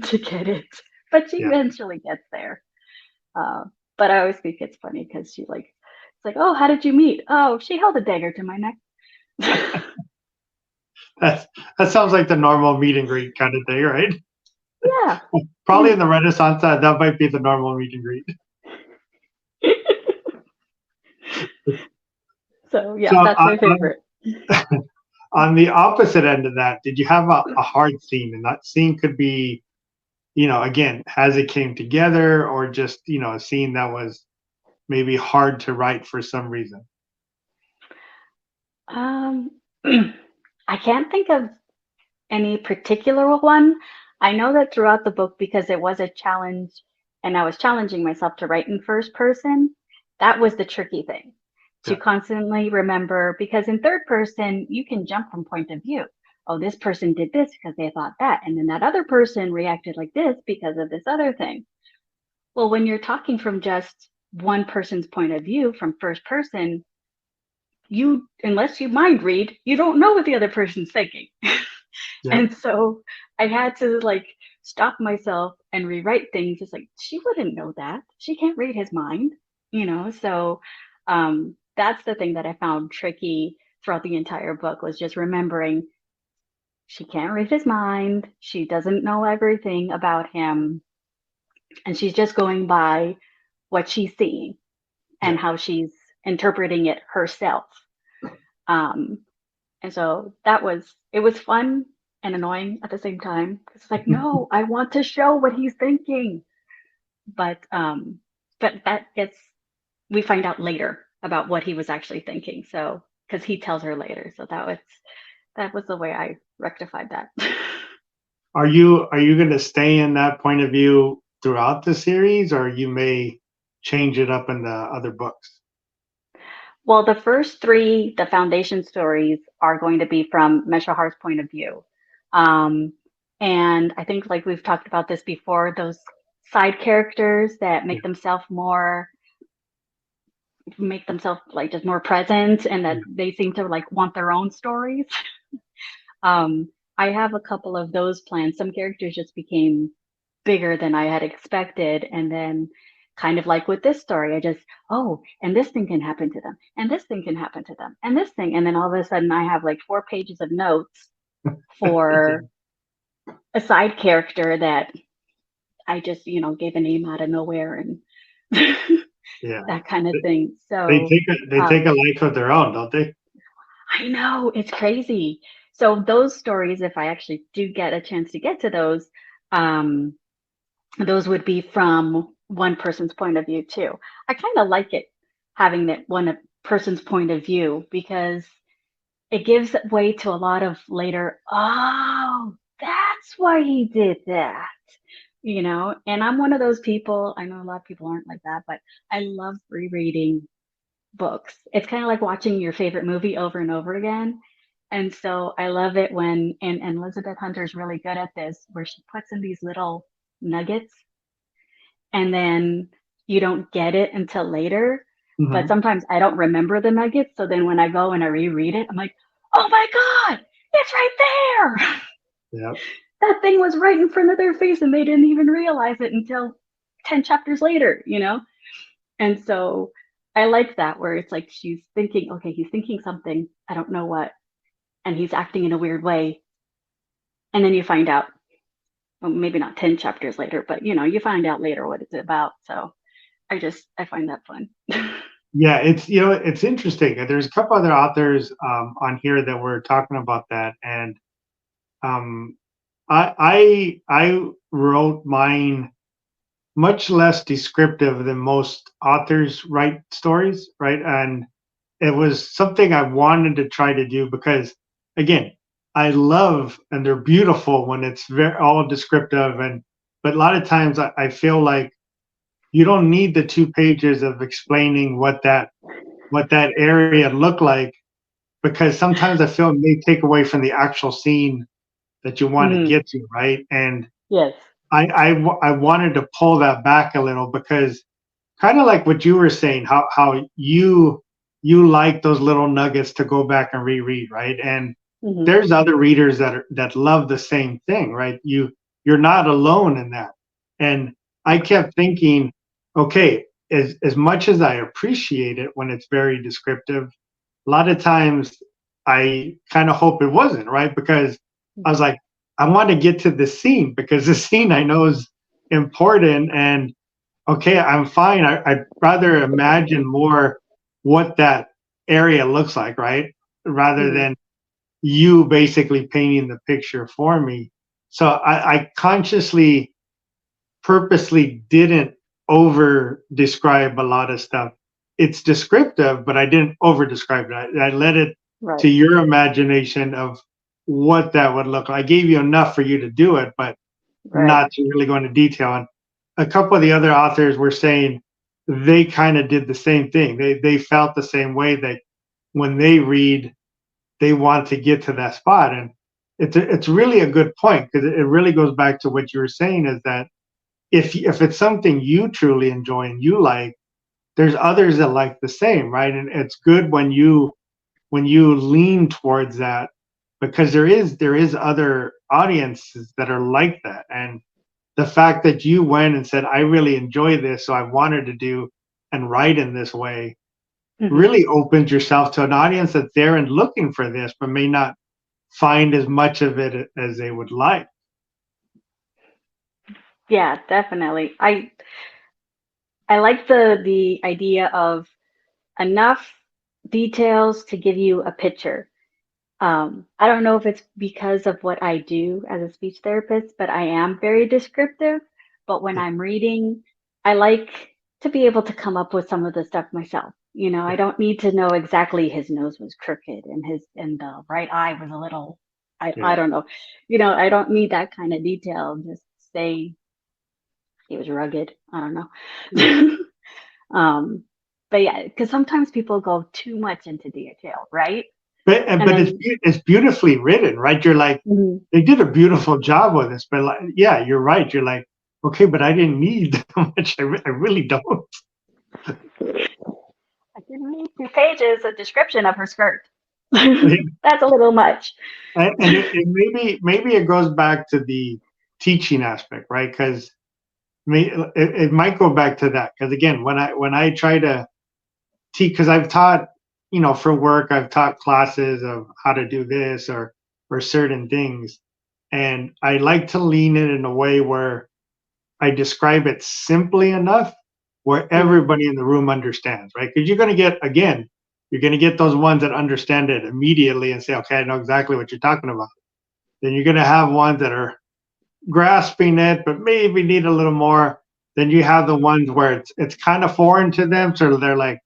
Speaker 2: to get it, but she eventually gets there. But I always think it's funny because it's like, oh, how did you meet? Oh, she held a dagger to my neck.
Speaker 1: That sounds like the normal meet and greet kind of thing, right?
Speaker 2: Yeah.
Speaker 1: Probably in the Renaissance, that might be the normal meet and greet.
Speaker 2: So that's my favorite.
Speaker 1: On the opposite end of that, did you have a hard scene? And that scene could be, again, as it came together, or just, a scene that was maybe hard to write for some reason.
Speaker 2: I can't think of any particular one. I know that throughout the book, because it was a challenge and I was challenging myself to write in first person, that was the tricky thing. To constantly remember, because in third person, you can jump from point of view. Oh, this person did this because they thought that. And then that other person reacted like this because of this other thing. Well, when you're talking from just one person's point of view from first person, unless you mind read, you don't know what the other person's thinking. And so I had to stop myself and rewrite things. It's like, she wouldn't know that. She can't read his mind, So that's the thing that I found tricky throughout the entire book, was just remembering she can't read his mind. She doesn't know everything about him. And she's just going by what she's seeing and how she's interpreting it herself. And so it was fun and annoying at the same time. It's like, no, I want to show what he's thinking. But that gets we find out later about what he was actually thinking. So, because he tells her later. So that was the way I rectified that.
Speaker 1: Are you going to stay in that point of view throughout the series, or you may change it up in the other books?
Speaker 2: Well, the first three, the foundation stories, are going to be from Meshahar's point of view. Um, and I think, like we've talked about this before, those side characters that
Speaker 1: Yeah.
Speaker 2: make themselves like just more present, and that
Speaker 1: Yeah.
Speaker 2: they seem to like want their own stories. I have a couple of those plans. Some characters just became bigger than I had expected. And then, kind of like with this story, I just, oh, and this thing can happen to them, and this thing can happen to them, and this thing. And then all of a sudden, I have like 4 pages of notes for a side character that I just, gave a name out of nowhere and
Speaker 1: Yeah.
Speaker 2: that kind of
Speaker 1: They
Speaker 2: thing.
Speaker 1: they
Speaker 2: So,
Speaker 1: take a
Speaker 2: um,
Speaker 1: life of their own, don't they?
Speaker 2: I know it's crazy. So those stories, if I actually do get a chance to get to um, those would be from one person's point of view too. I kind of like it having that one person's point of view because it gives way to a lot of later, oh, that's why he did that. And I'm one of those people. I know a lot of people aren't like that, but I love rereading books. It's kind of like watching your favorite movie over and over again. And so I love it when, and Elizabeth Hunter's really good at this, where she puts in these little nuggets and then you don't get it until later. But
Speaker 1: Hmm.
Speaker 2: sometimes I don't remember the nuggets. So then when I go and I reread it, I'm like, oh my God, it's right there.
Speaker 1: Yeah.
Speaker 2: That thing was right in front of their face and they didn't even realize it until 10 chapters later. And so I like that where it's like she's thinking, okay, he's thinking something, I don't know what, and he's acting in a weird way. And then you find out, well, maybe not 10 chapters later, but you find out later what it's about. So I find that fun.
Speaker 1: Yeah, it's interesting. There's a couple other authors on here that were talking about that, and um, I wrote mine much less descriptive than most authors write stories, right? And it was something I wanted to try to do because, again, I love and they're beautiful when it's all descriptive, but a lot of times I feel like you don't need the 2 pages of explaining what that area looked like, because sometimes I feel it may take away from the actual scene that you want to
Speaker 2: Mm,
Speaker 1: get to, right? And
Speaker 2: yes.
Speaker 1: I wanted to pull that back a little because kind of like what you were saying, how you like those little nuggets to go back and reread, right? And
Speaker 2: Hmm.
Speaker 1: there's other readers that love the same thing, right? You're not alone in that. And I kept thinking, okay, as much as I appreciate it when it's very descriptive, a lot of times I kind of hope it wasn't, right? Because I was like, I want to get to the scene because the scene I know is important. And okay, I'm fine. I'd rather imagine more what that area looks like, right? Rather
Speaker 2: Hmm.
Speaker 1: than you basically painting the picture for me. So I consciously, purposely didn't over describe a lot of stuff. It's descriptive, but I didn't over describe it. I let it to
Speaker 2: Right.
Speaker 1: your imagination of what that would look like. I gave you enough for you to do it, but
Speaker 2: Right.
Speaker 1: not to really go into detail. And a couple of the other authors were saying they kind of did the same thing. They felt the same way that when they read, they want to get to that spot. And it's really a good point because it really goes back to what you were saying is that if it's something you truly enjoy and you like, there's others that like the same, right? And it's good when you lean towards that because there is other audiences that are like that. And the fact that you went and said, I really enjoy this, so I wanted to do and write in this way,
Speaker 2: Hmm.
Speaker 1: really opens yourself to an audience that's there and looking for this, but may not find as much of it as they would like.
Speaker 2: Yeah, definitely. I like the idea of enough details to give you a picture. I don't know if it's because of what I do as a speech therapist, but I am very descriptive. But when
Speaker 1: Yeah.
Speaker 2: I'm reading, I like to be able to come up with some of the stuff myself. You know, I don't need to know exactly his nose was crooked and the right eye was a little, I don't know. You know, I don't need that kind of detail. Just say he was rugged. I don't know. um, but yeah, because sometimes people go too much into detail, right?
Speaker 1: But
Speaker 2: And
Speaker 1: but
Speaker 2: then,
Speaker 1: it's beautifully written, right? You're like,
Speaker 2: mhm,
Speaker 1: they did a beautiful job with this, but like, yeah, you're right. You're like, okay, but I didn't need that much. I really don't.
Speaker 2: I didn't need 2 pages of description of her skirt. That's a little much.
Speaker 1: And maybe it goes back to the teaching aspect, right? Because it might go back to that. Because again, when I try to teach, because I've taught, for work, I've taught classes of how to do this or certain things, and I like to lean it in a way where I describe it simply enough where
Speaker 2: Mhm.
Speaker 1: everybody in the room understands, right? Because you're going to get those ones that understand it immediately and say, okay, I know exactly what you're talking about. Then you're going to have ones that are grasping it, but maybe need a little more. Then you have the ones where it's kind of foreign to them, so they're like,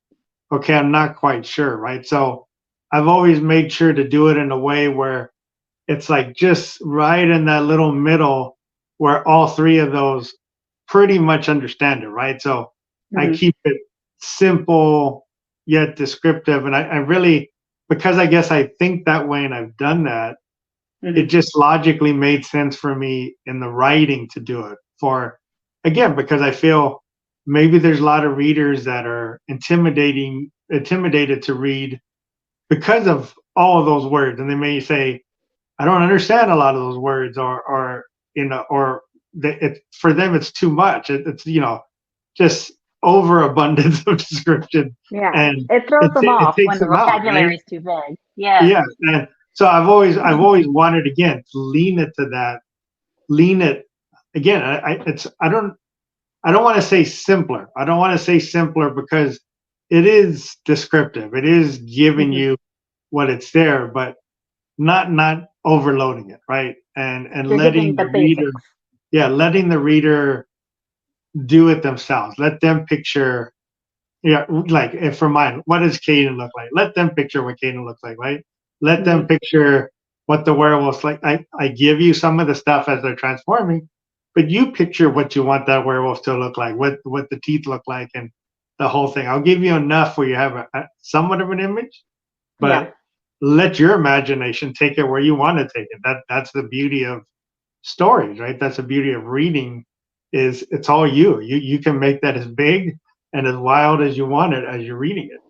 Speaker 1: okay, I'm not quite sure, right? So I've always made sure to do it in a way where it's like just right in that little middle where all three of those pretty much understand it, right? So I
Speaker 2: Mhm.
Speaker 1: keep it simple yet descriptive. And I really, because I guess I think that way and I've done that, it
Speaker 2: Mhm.
Speaker 1: just logically made sense for me in the writing to do it for, again, because I feel maybe there's a lot of readers that are intimidated to read because of all of those words. And they may say, I don't understand a lot of those words, or it for them it's too much. It's just overabundance of description,
Speaker 2: Yeah,
Speaker 1: and
Speaker 2: it throws them
Speaker 1: it
Speaker 2: off
Speaker 1: takes
Speaker 2: when the
Speaker 1: them out, right?
Speaker 2: vocabulary is too big. Yes.
Speaker 1: Yeah, and so I've always wanted again to lean it to that, lean it again. I don't want to say simpler. I don't want to say simpler because it is descriptive. It is giving
Speaker 2: Mhm.
Speaker 1: you what it's there, but not overloading it, right? And
Speaker 2: You're giving
Speaker 1: letting
Speaker 2: the
Speaker 1: the reader,
Speaker 2: basics.
Speaker 1: yeah, letting the reader do it themselves. Let them picture, yeah, like if for mine, what does Caden look like? Let them picture what Caden looks like, right? Let them
Speaker 2: Mhm.
Speaker 1: picture what the werewolf's like. I give you some of the stuff as they're transforming, but you picture what you want that werewolf to look like, what the teeth look like, and the whole thing. I'll give you enough where you have a somewhat of an image,
Speaker 2: Yeah.
Speaker 1: but let your imagination take it where you want to take it. That's the beauty of stories, right? That's the beauty of reading, is it's all you. You can make that as big and as wild as you want it as you're reading it.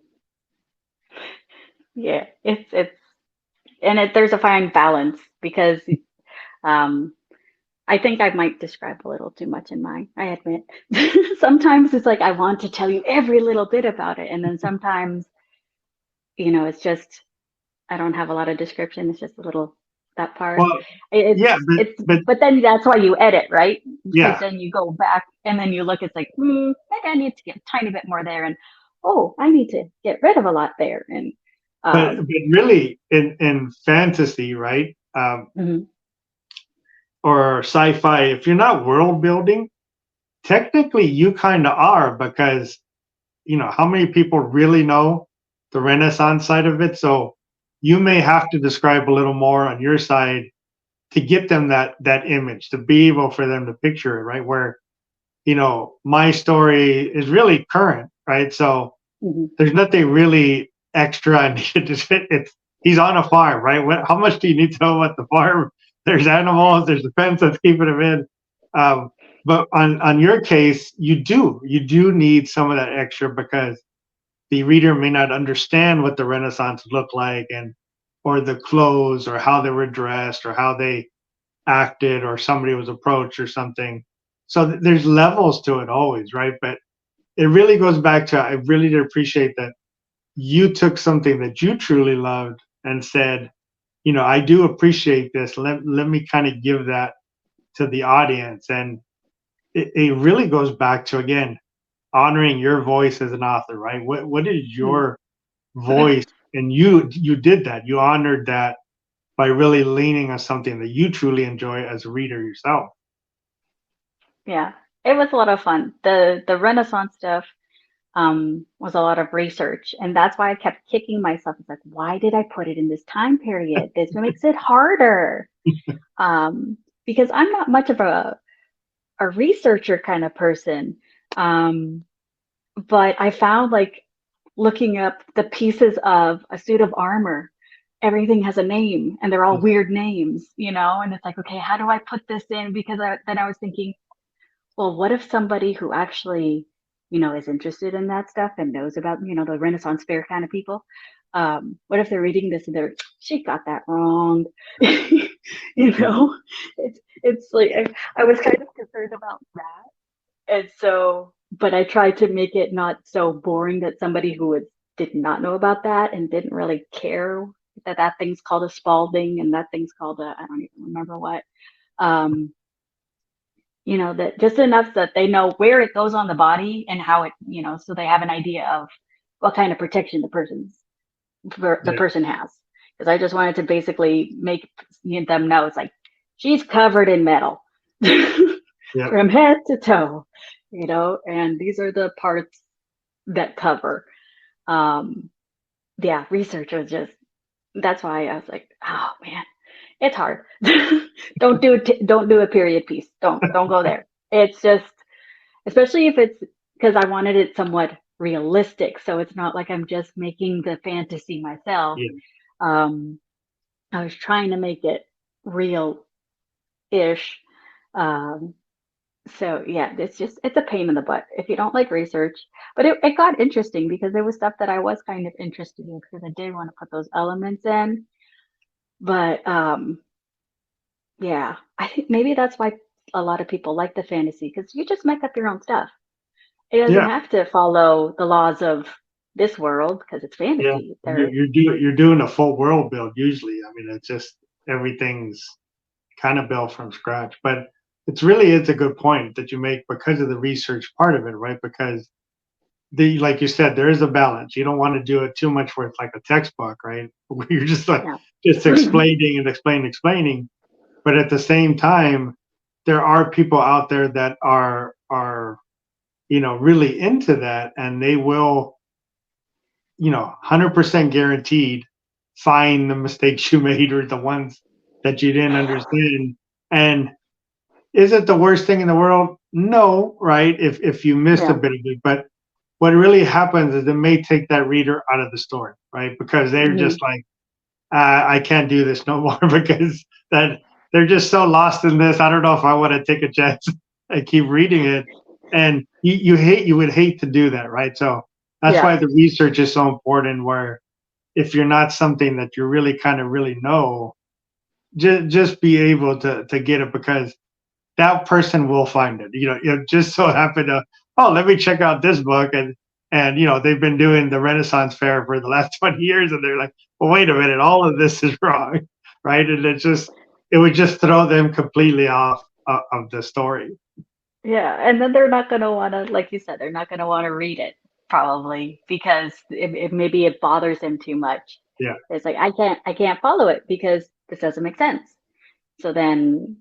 Speaker 2: Yeah. It's and there's a fine balance because um I think I might describe a little too much in mine. I admit. Sometimes it's like I want to tell you every little bit about it, and then sometimes, it's just I don't have a lot of description. It's just a little that part.
Speaker 1: Well,
Speaker 2: It's
Speaker 1: yeah,
Speaker 2: it's
Speaker 1: but
Speaker 2: but then that's why you edit, right? Because
Speaker 1: yeah,
Speaker 2: then you go back and then you look. It's like, maybe I need to get a tiny bit more there, and oh, I need to get rid of a lot there, and
Speaker 1: but
Speaker 2: um,
Speaker 1: really in fantasy, right?
Speaker 2: mhm,
Speaker 1: Or sci-fi, if you're not world building, technically you kind of are, because how many people really know the Renaissance side of it? So you may have to describe a little more on your side to get them that image, to be able for them to picture it, right? Where my story is really current, right? So
Speaker 2: mhm.
Speaker 1: there's nothing really extra I needed to fit. It's He's on a farm, right? How much do you need to know about the farm? There's animals, there's the fence that's keeping them in. Um, but on your case, you do need some of that extra, because the reader may not understand what the Renaissance looked like, and or the clothes, or how they were dressed, or how they acted, or somebody was approached or something. So there's levels to it always, right? But it really goes back to, I really did appreciate that you took something that you truly loved and said, I do appreciate this. Let me kind of give that to the audience. And it really goes back to, again, honoring your voice as an author, right? What is
Speaker 2: Mhm.
Speaker 1: your voice? And you did that. You honored that by really leaning on something that you truly enjoy as a reader yourself.
Speaker 2: Yeah, it was a lot of fun. The Renaissance stuff. was a lot of research. And that's why I kept kicking myself. It's like, why did I put it in this time period? This makes it harder. Because I'm not much of a researcher kind of person. But I found like looking up the pieces of a suit of armor, everything has a name and they're all weird names, and it's like, okay, how do I put this in? Because then I was thinking, well, what if somebody who actually, is interested in that stuff and knows about, the Renaissance fair kind of people, what if they're reading this and she got that wrong? It's like, I was kind of concerned about that. And so, but I tried to make it not so boring that somebody who did not know about that and didn't really care that thing's called a Spalding and that thing's called I don't even remember what. That just enough that they know where it goes on the body and how it, so they have an idea of what kind of protection the person has. Because I just wanted to basically make them know it's like she's covered in metal from head to toe, and these are the parts that cover. Research was just, that's why I was like, oh man, it's hard. Don't do a period piece. Don't go there. It's just, especially if it's, because I wanted it somewhat realistic, so it's not like I'm just making the fantasy myself. I was trying to make it real-ish. So yeah, it's a pain in the butt if you don't like research. But it got interesting because there was stuff that I was kind of interested in because I did want to put those elements in. But yeah, I think maybe that's why a lot of people like the fantasy, because you just make up your own stuff. It doesn't have to follow the laws of this world because it's fantasy.
Speaker 1: You're doing a full world build usually. I mean, it's just everything's kind of built from scratch. But it's a good point that you make because of the research part of it, right? Because like you said, there is a balance. You don't want to do it too much where it's like a textbook, right? Where you're just like just explaining and explaining. But at the same time, there are people out there that are really into that, and they will 100% guaranteed find the mistakes you made or the ones that you didn't understand. And is it the worst thing in the world? No, right? If you missed a bit of it, but what really happens is it may take that reader out of the story, right? Because they're just like, I can't do this no more because that they're just so lost in this. I don't know if I want to take a chance and keep reading it. And you would hate to do that, right? So that's why the research is so important. Where if you're not something that you really kind of really know, just be able to get it, because that person will find it. It just so happened to, let me check out this book, and they've been doing the Renaissance Fair for the last 20 years, and they're like, well, wait a minute, all of this is wrong, right? And it would just throw them completely off of the story.
Speaker 2: Yeah, and then they're not going to want to, like you said, they're not going to want to read it probably because maybe it bothers them too much.
Speaker 1: Yeah,
Speaker 2: it's like I can't follow it because this doesn't make sense. So then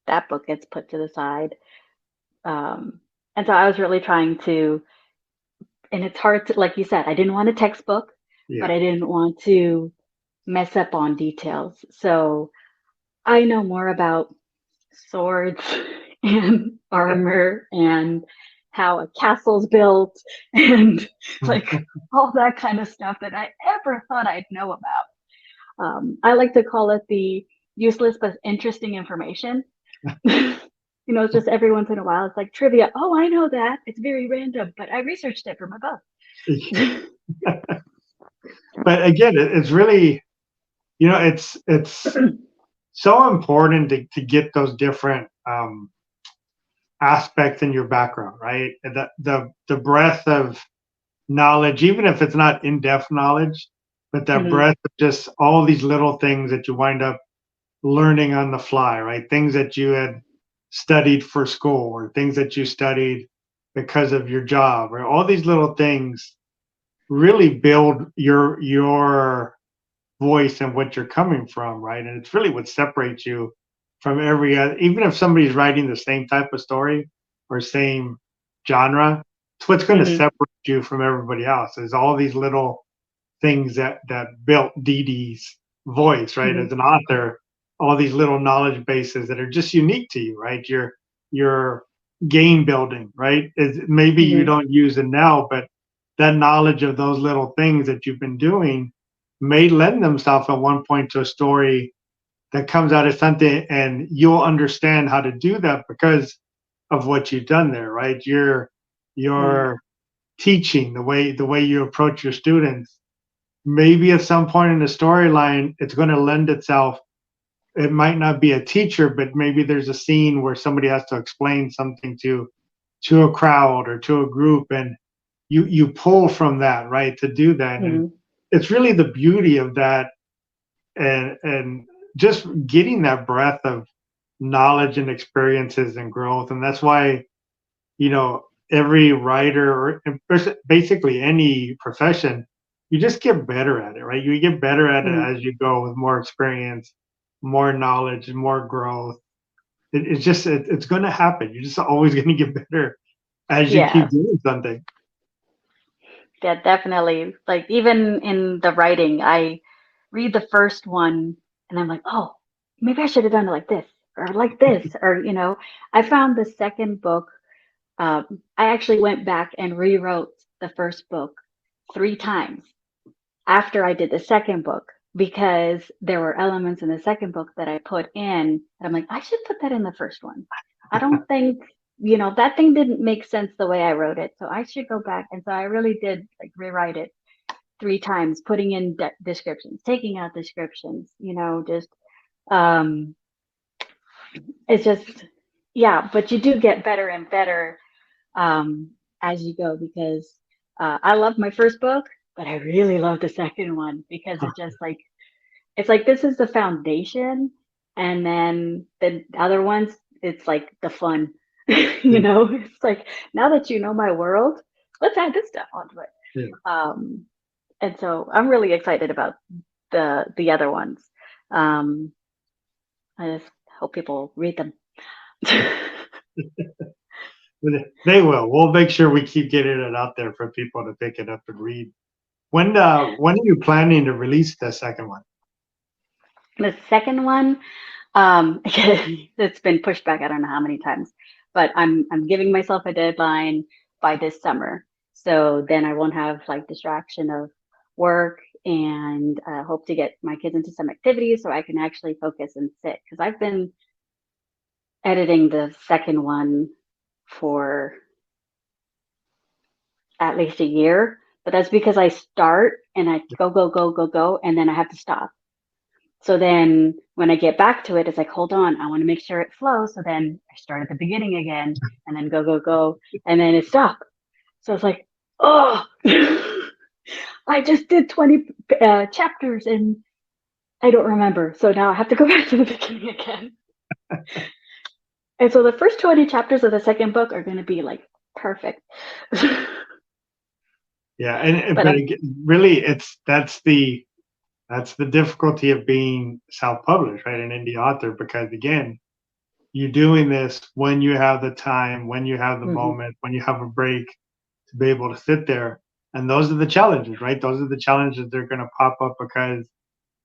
Speaker 2: that book gets put to the side. And so I was really trying to, and it's hard to, like you said, I didn't want a textbook, but I didn't want to mess up on details. So I know more about swords and armor and how a castle's built and like all that kind of stuff that I ever thought I'd know about. I like to call it the useless but interesting information. It's just every once in a while, it's like trivia. Oh, I know that. It's very random, but I researched it for my book.
Speaker 1: But again, it's really, it's so important to get those different aspects in your background, right? The breadth of knowledge, even if it's not in-depth knowledge, but that breadth of just all these little things that you wind up learning on the fly, right? Things that you had studied for school or things that you studied because of your job, or all these little things really build your voice and what you're coming from, right? And it's really what separates you from every other, even if somebody's writing the same type of story or same genre, It's what's going to
Speaker 2: Mm-hmm.
Speaker 1: separate you from everybody else. There's all these little things that built DD's voice, right?
Speaker 2: Mm-hmm.
Speaker 1: As an author, all these little knowledge bases that are just unique to you, right? Your game building, right? Is maybe you
Speaker 2: Mm-hmm.
Speaker 1: don't use it now, but that knowledge of those little things that you've been doing may lend themselves at one point to a story that comes out of something, and you'll understand how to do that because of what you've done there, right? Your teaching, the way you approach your students, maybe at some point in the storyline it's going to lend itself. It might not be a teacher, but maybe there's a scene where somebody has to explain something to a crowd or to a group, and you pull from that, right, to do that. And
Speaker 2: Mm-hmm.
Speaker 1: it's really the beauty of that, and just getting that breadth of knowledge and experiences and growth. And that's why, every writer, or basically any profession, you just get better at it, right? You get better at it
Speaker 2: Mm-hmm.
Speaker 1: as you go, with more experience, more knowledge, more growth. It's going to happen. You're just always going to get better as you
Speaker 2: Yeah.
Speaker 1: keep doing something.
Speaker 2: Yeah, definitely. Like even in the writing, I read the first one and I'm like, oh, maybe I should have done it like this or like this. Or, I found the second book. I actually went back and rewrote the first book 3 times after I did the second book because there were elements in the second book that I put in. And I'm like, I should put that in the first one. I don't think, that thing didn't make sense the way I wrote it. So I should go back. And so I really did like rewrite it 3 times, putting in descriptions, taking out descriptions, just, um, it's just, yeah, but you do get better and better, as you go because, I love my first book, but I really love the second one because it just like, it's like this is the foundation, and then the other ones, it's like the fun. It's like now that you know my world, let's add this stuff onto it.
Speaker 1: Yeah.
Speaker 2: And so I'm really excited about the other ones. Um, I just hope people read them.
Speaker 1: They will. We'll make sure we keep getting it out there for people to pick it up and read. When are you planning to release the second one?
Speaker 2: The second one, it's been pushed back. I don't know how many times, but I'm giving myself a deadline by this summer. So then I won't have like distraction of work, and hope to get my kids into some activities so I can actually focus and sit. Because I've been editing the second one for at least a year, but that's because I start and I go, go, go, go, go, and then I have to stop. So then when I get back to it, it's like, hold on, I want to make sure it flows. So then I start at the beginning again and then go, go, go, and then it stopped. So it's like, oh, I just did 20 chapters and I don't remember. So now I have to go back to the beginning again. And so the first 20 chapters of the second book are going to be like perfect.
Speaker 1: Yeah, and
Speaker 2: But
Speaker 1: but really, that's the difficulty of being self-published, right? An indie author, because again, you're doing this when you have the time, when you have the
Speaker 2: Mhm.
Speaker 1: moment, when you have a break to be able to sit there. And those are the challenges, right? Those are the challenges that are going to pop up because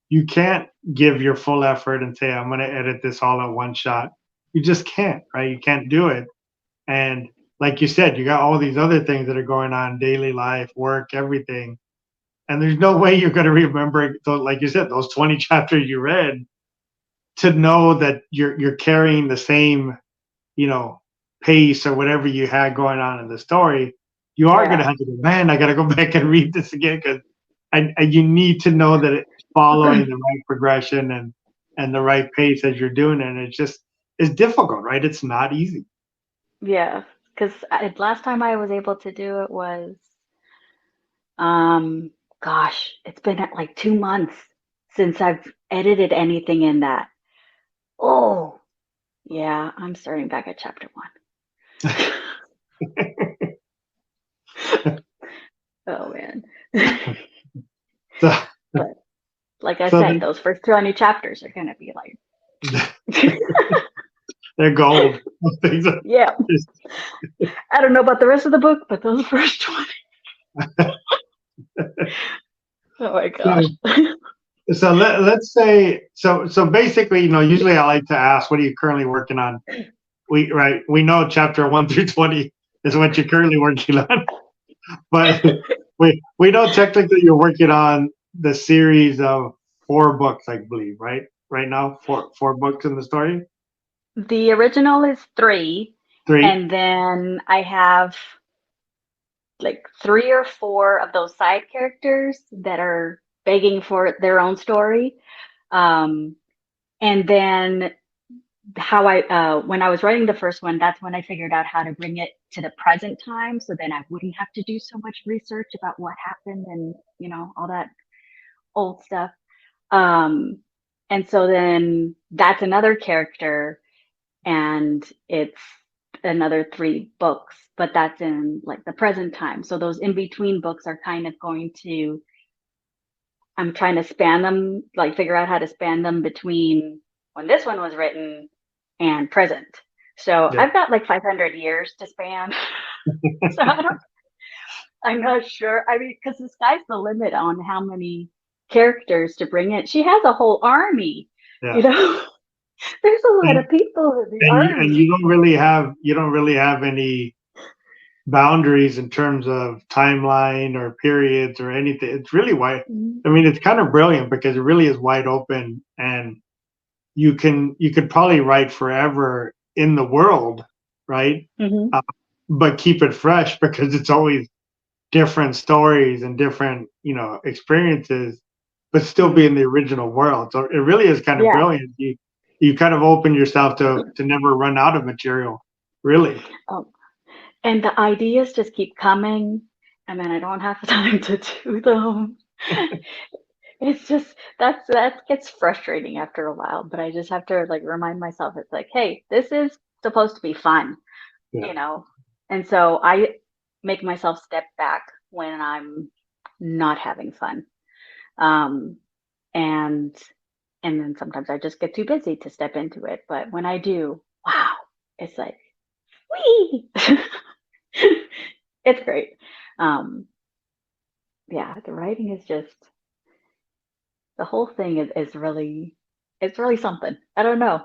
Speaker 1: you can't give your full effort and say, I'm going to edit this all at one shot. You just can't, right? You can't do it. And like you said, you got all these other things that are going on, daily life, work, everything. And there's no way you're going to remember, like you said, those 20 chapters you read, to know that you're carrying the same, you know, pace or whatever you had going on in the story. You are going to
Speaker 2: Yeah.
Speaker 1: have to go, man, I got to go back and read this again, because you need to know that it's following the right progression and the right pace as you're doing it. And it's difficult, right? It's not easy.
Speaker 2: Yeah. Because last time I was able to do it was, gosh, it's been at like 2 months since I've edited anything in that. Oh, yeah, I'm starting back at chapter 1. Oh man.
Speaker 1: So,
Speaker 2: But like I
Speaker 1: so
Speaker 2: said, those first 20 chapters are gonna be like
Speaker 1: They're gold. Things are
Speaker 2: Yeah.
Speaker 1: just,
Speaker 2: I don't know about the rest of the book, but those first 20. Oh my gosh.
Speaker 1: so let's say so basically, usually I like to ask, what are you currently working on? We know chapter 1 through 20 is what you're currently working on, but we know technically you're working on the series of 4 books, I believe, right? Right now, four books in the story.
Speaker 2: The original is 3,
Speaker 1: 3.
Speaker 2: and then I have like 3 or 4 of those side characters that are begging for their own story. And then how when I was writing the first one, that's when I figured out how to bring it to the present time, so then I wouldn't have to do so much research about what happened and all that old stuff. And so then that's another character, and it's another 3 books, but that's in like the present time. So those in between books are kind of I'm trying to span them, like figure out how to span them between when this one was written and present. So
Speaker 1: Yeah.
Speaker 2: I've got like 500 years to span. So I'm not sure. I mean, because the sky's the limit on how many characters to bring in. She has a whole army,
Speaker 1: Yeah.
Speaker 2: There's a lot of people in the
Speaker 1: And
Speaker 2: army.
Speaker 1: you don't really have any boundaries in terms of timeline or periods or anything. It's really wide. I mean, it's kind of brilliant because it really is wide open, and you could probably write forever in the world, right?
Speaker 2: Mm-hmm.
Speaker 1: But keep it fresh because it's always different stories and different experiences, but still be in the original world. So it really is kind of
Speaker 2: Yeah.
Speaker 1: brilliant. You kind of open yourself to never run out of material, really.
Speaker 2: Oh, and the ideas just keep coming, and then I don't have time to do them. It's just that gets frustrating after a while, but I just have to like remind myself, it's like, hey, this is supposed to be fun,
Speaker 1: Yeah.
Speaker 2: And so I make myself step back when I'm not having fun. Um, and and then sometimes I just get too busy to step into it. But when I do, wow, it's like, wee. It's great. Yeah, the writing is just the whole thing is really it's really something. I don't know.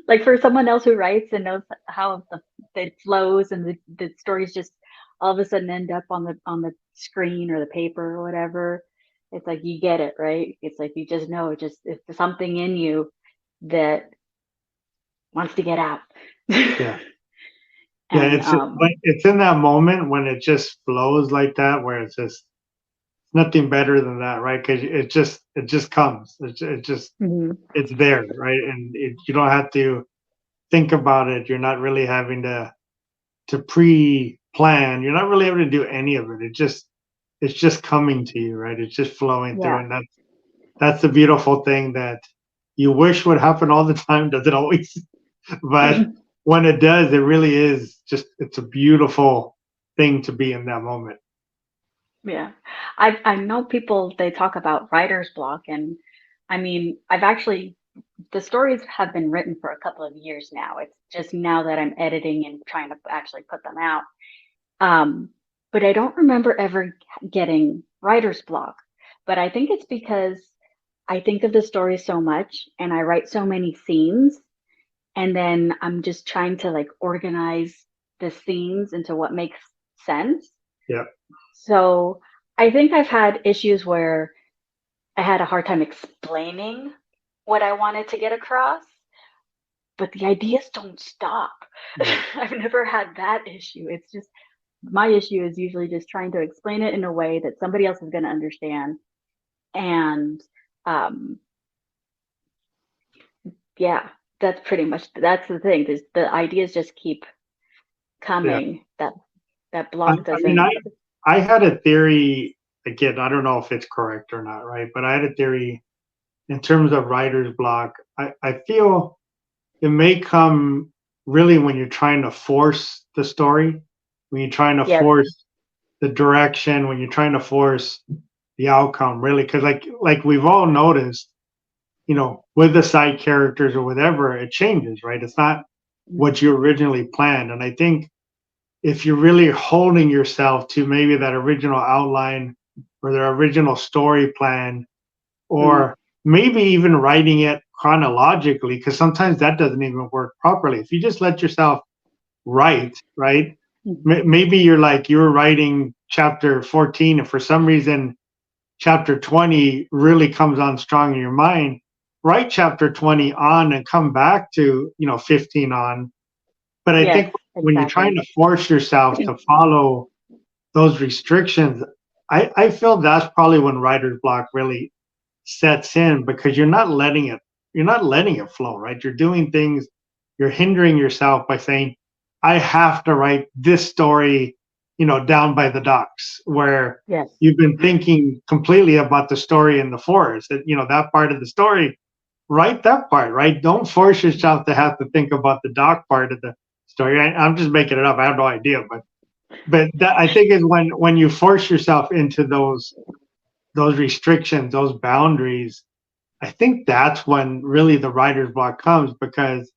Speaker 2: Like for someone else who writes and knows how it flows and the stories just all of a sudden end up on the screen or the paper or whatever. It's like you get it, right? It's like you just know it's something in you that wants to get out.
Speaker 1: Yeah. Yeah,
Speaker 2: And
Speaker 1: it's in that moment when it just flows like that, where it's just nothing better than that, right? Because it just comes.
Speaker 2: mhm.
Speaker 1: It's there, right? And you don't have to think about it. You're not really having to pre-plan. You're not really having to do any of it. It's just coming to you, right? It's just flowing through,
Speaker 2: Yeah.
Speaker 1: and that's the beautiful thing that you wish would happen all the time. Doesn't always, but when it does, it really is it's a beautiful thing to be in that moment.
Speaker 2: Yeah. I know people they talk about writer's block, and I mean, the stories have been written for a couple of years now. It's just now that I'm editing and trying to actually put them out. Um, but I don't remember ever getting writer's block. But I think it's because I think of the story so much and I write so many scenes, and then I'm just trying to like organize the scenes into what makes sense.
Speaker 1: Yeah.
Speaker 2: So I think I've had issues where I had a hard time explaining what I wanted to get across, but the ideas don't stop.
Speaker 1: Yeah.
Speaker 2: I've never had that issue. It's just my issue is usually just trying to explain it in a way that somebody else is going to understand. And um, yeah, that's the thing. The ideas just keep
Speaker 1: Yeah.
Speaker 2: coming. That
Speaker 1: I,
Speaker 2: block
Speaker 1: I mean,
Speaker 2: doesn't.
Speaker 1: I had a theory. Again, I don't know if it's correct or not, right? But I had a theory in terms of writer's block. I feel it may come really when you're trying to force the story, when you're trying to
Speaker 2: Yes.
Speaker 1: force the direction, when you're trying to force the outcome, really. Because like we've all noticed, with the side characters or whatever, it changes, right? It's not what you originally planned. And I think if you're really holding yourself to maybe that original outline or the original story plan, or maybe even writing it chronologically, because sometimes that doesn't even work properly. If you just let yourself write, right? Maybe you were writing chapter 14, and for some reason, chapter 20 really comes on strong in your mind. Write chapter 20 on and come back to, 15 on. But I
Speaker 2: Yes,
Speaker 1: think when you're trying
Speaker 2: exactly.
Speaker 1: to force yourself to follow those restrictions, I feel that's probably when writer's block really sets in, because you're not letting it flow, right? You're doing things, you're hindering yourself by saying, I have to write this story, down by the docks, where
Speaker 2: Yes.
Speaker 1: you've been thinking completely about the story in the forest. That part of the story, write that part, right? Don't force yourself to have to think about the dock part of the story. I'm just making it up. I have no idea, but that, I think, is when you force yourself into those restrictions, those boundaries. I think that's when really the writer's block comes, because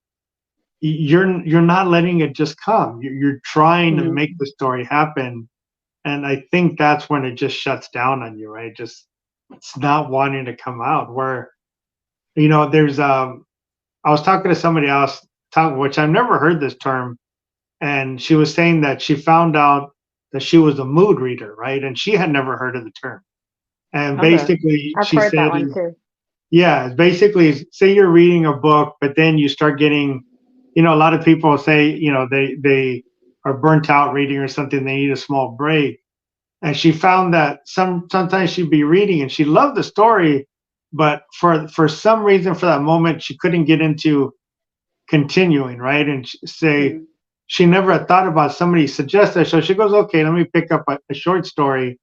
Speaker 1: you're not letting it just come. You're trying to make the story happen, and I think that's when it just shuts down on you, right? Just it's not wanting to come out. Where there's I was talking to somebody else, which I've never heard this term, and she was saying that she found out that she was a mood reader, right? And she had never heard of the term. And
Speaker 2: Okay.
Speaker 1: basically,
Speaker 2: I've
Speaker 1: she
Speaker 2: heard that
Speaker 1: said,
Speaker 2: one too.
Speaker 1: yeah, basically, say you're reading a book, but then you start getting, a lot of people say, they are burnt out reading or something. They need a small break. And she found that sometimes she'd be reading and she loved the story, but for some reason, for that moment, she couldn't get into continuing, right? And say
Speaker 2: Mm.
Speaker 1: she never had thought about somebody suggest that. So she goes, okay, let me pick up a short story.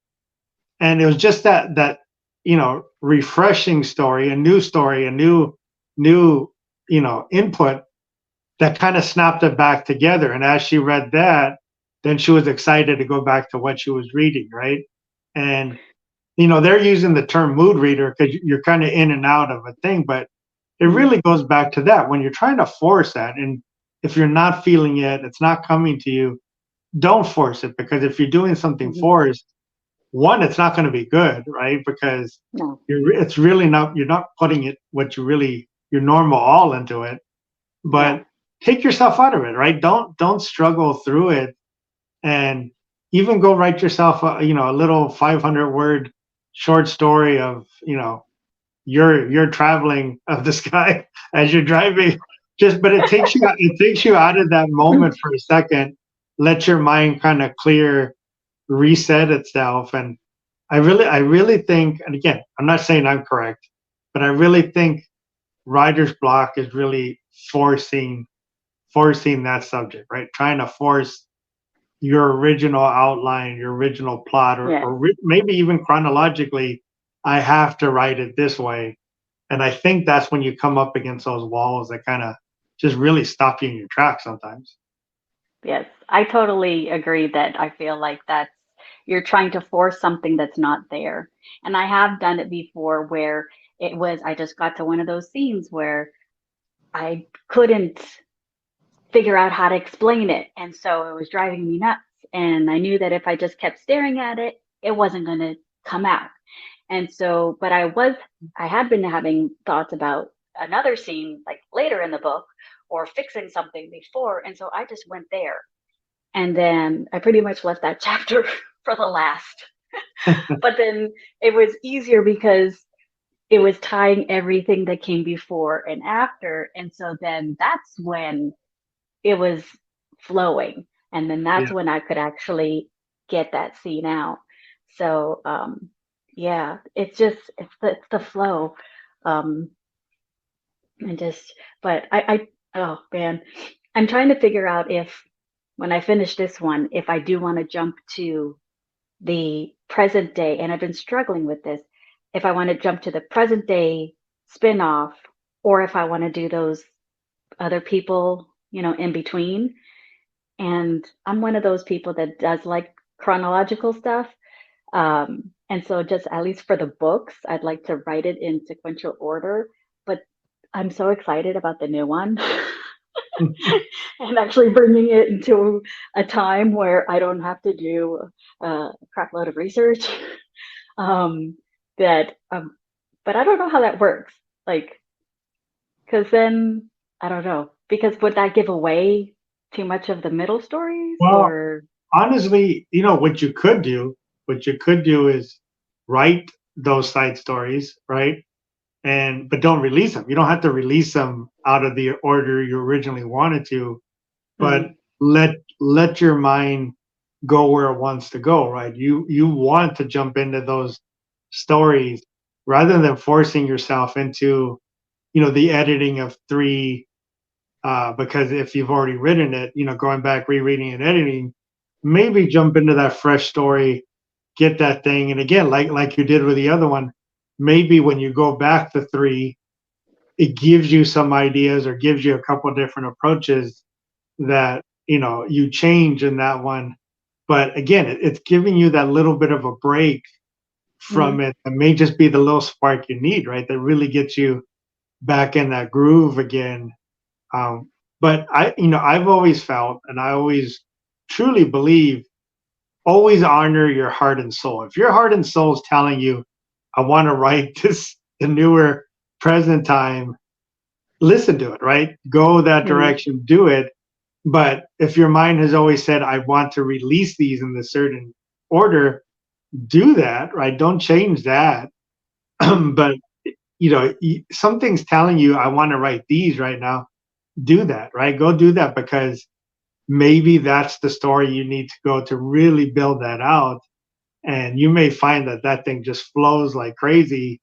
Speaker 1: And it was just that refreshing story, a new story, a new input that kind of snapped it back together. And as she read that, then she was excited to go back to what she was reading, right? And they're using the term mood reader because you're kind of in and out of a thing, but it
Speaker 2: Mm.
Speaker 1: really goes back to that. When you're trying to force that, and if you're not feeling it, it's not coming to you, don't force it, because if you're doing something
Speaker 2: Hmm.
Speaker 1: forced, one, it's not going to be good, right? Because
Speaker 2: No.
Speaker 1: it's really not, you're not putting it what you really, your normal all into it.
Speaker 2: Yeah.
Speaker 1: But take yourself out of it, right? Don't struggle through it, and even go write yourself a little 500 word short story of you're traveling of the sky as you're driving. Just, but it takes you out of that moment for a second, let your mind kind of clear, reset itself. And I really think, and again, I'm not saying I'm correct, but I really think writer's block is really forcing that subject, right? Trying to force your original outline, your original plot, or,
Speaker 2: Yes.
Speaker 1: maybe even chronologically, I have to write it this way. And I think that's when you come up against those walls that kind of just really stop you in your tracks sometimes.
Speaker 2: Yes. I totally agree that I feel like that's you're trying to force something that's not there. And I have done it before where I just got to one of those scenes where I couldn't figure out how to explain it. And so it was driving me nuts. And I knew that if I just kept staring at it, it wasn't going to come out. And so, but I had been having thoughts about another scene like later in the book or fixing something before. And so I just went there. And then I pretty much left that chapter for the last. But then it was easier because it was tying everything that came before and after. And so then that's when it was flowing. And then that's
Speaker 1: Yeah.
Speaker 2: when I could actually get that scene out. So yeah, it's the flow. Um and just but I oh man. I'm trying to figure out if when I finish this one, if I do want to jump to the present day, and I've been struggling with this, if I want to jump to the present day spin-off or if I want to do those other people, in between. And I'm one of those people that does like chronological stuff. And so just at least for the books, I'd like to write it in sequential order. But I'm so excited about the new one. And actually bringing it into a time where I don't have to do a crap load of research. Um, that, but I don't know how that works. Like, because then I don't know. Because would that give away too much of the middle stories,
Speaker 1: Well,
Speaker 2: or?
Speaker 1: honestly, what you could do is write those side stories, right? But don't release them. You don't have to release them out of the order you originally wanted to, but
Speaker 2: Mhm.
Speaker 1: let your mind go where it wants to go, right? You want to jump into those stories rather than forcing yourself into, the editing of three, because if you've already written it, going back, rereading and editing, maybe jump into that fresh story, get that thing. And again, like you did with the other one, maybe when you go back to three, it gives you some ideas or gives you a couple different approaches that you change in that one. But again, it's giving you that little bit of a break from
Speaker 2: Mhm.
Speaker 1: it. It may just be the little spark you need, right? That really gets you back in that groove again. But I've always felt, and I always truly believe, always honor your heart and soul. If your heart and soul is telling you, I want to write this the newer present time, listen to it, right? Go that
Speaker 2: Mhm.
Speaker 1: direction, do it. But if your mind has always said, I want to release these in this certain order, do that, right? Don't change that.
Speaker 2: Mhm.
Speaker 1: But something's telling you, I want to write these right now. Do that, right? Go do that, because maybe that's the story you need to go to really build that out. And you may find that that thing just flows like crazy,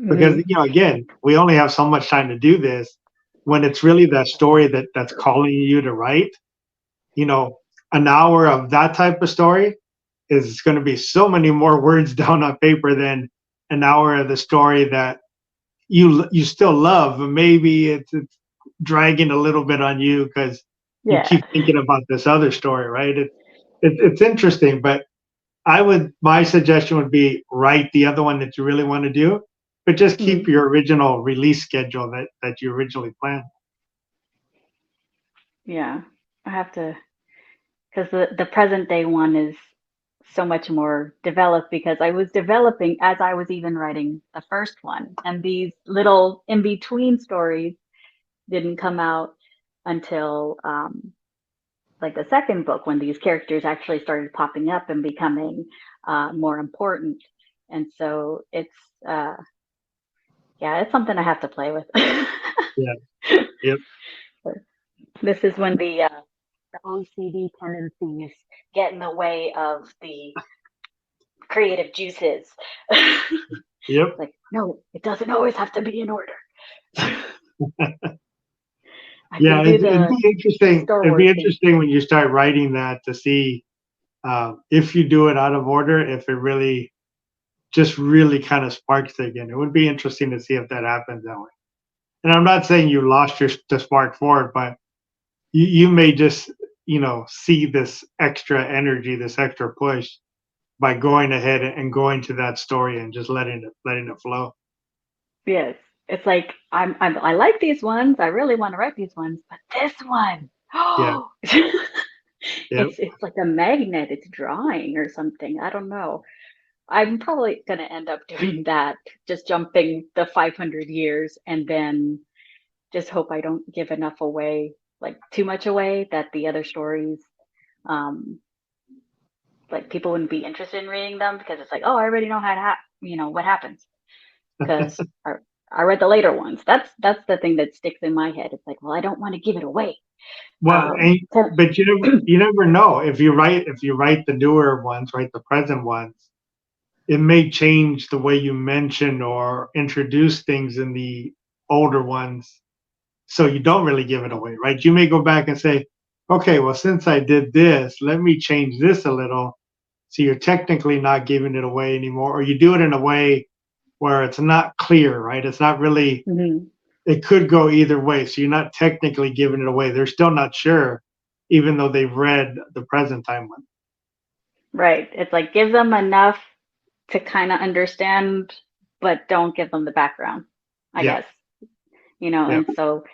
Speaker 1: because
Speaker 2: Mhm.
Speaker 1: again, we only have so much time to do this. When it's really that story that's calling you to write, you know an hour of that type of story is going to be so many more words down on paper than an hour of the story that you still love, but maybe it's dragging a little bit on you because you
Speaker 2: Yeah.
Speaker 1: keep thinking about this other story, right? It's interesting, but my suggestion would be write the other one that you really want to do, but just keep
Speaker 2: Mhm.
Speaker 1: your original release schedule that you originally planned.
Speaker 2: Yeah. I have to, because the present day one is so much more developed because I was developing as I was even writing the first one. And these little in between stories didn't come out until like the second book, when these characters actually started popping up and becoming more important. And so uh, yeah, it's something I have to play with.
Speaker 1: Yeah. Yep.
Speaker 2: This is when the OCD tendencies get in the way of the creative juices.
Speaker 1: Yep.
Speaker 2: Like, no, it doesn't always have to be in order. I
Speaker 1: Yeah,
Speaker 2: can do
Speaker 1: it'd
Speaker 2: the
Speaker 1: be interesting.
Speaker 2: Star
Speaker 1: It'd be
Speaker 2: Wars thing.
Speaker 1: interesting when you start writing that to see, if you do it out of order, if it really just really kind of sparks it again. It would be interesting to see if that happens that way. And I'm not saying you lost the spark for it, but you may just see this extra energy, this extra push by going ahead and going to that story and just letting it flow.
Speaker 2: Yes. It's like I like these ones. I really want to write these ones, but this one,
Speaker 1: Yeah.
Speaker 2: oh,
Speaker 1: Yep.
Speaker 2: it's like a magnet. It's drawing or something. I don't know. I'm probably gonna end up doing that, just jumping the 500 years, and then just hope I don't give enough away, like too much away, that the other stories, um, like people wouldn't be interested in reading them because it's like, oh, I already know how to what happens, because I read the later ones. That's the thing that sticks in my head. It's like, well, I don't want to give it away.
Speaker 1: Well,
Speaker 2: So,
Speaker 1: but you never know if you write the newer ones, right, the present ones, it may change the way you mention or introduce things in the older ones, so you don't really give it away, right? You may go back and say, okay, well, since I did this, let me change this a little. So you're technically not giving it away anymore, or you do it in a way where it's not clear, right? It's not really,
Speaker 2: mhm,
Speaker 1: it could go either way. So you're not technically giving it away. They're still not sure, even though they've read the present time one.
Speaker 2: right. It's like give them enough to kind of understand, but don't give them the background, I
Speaker 1: Yeah.
Speaker 2: guess.
Speaker 1: Yeah.
Speaker 2: and so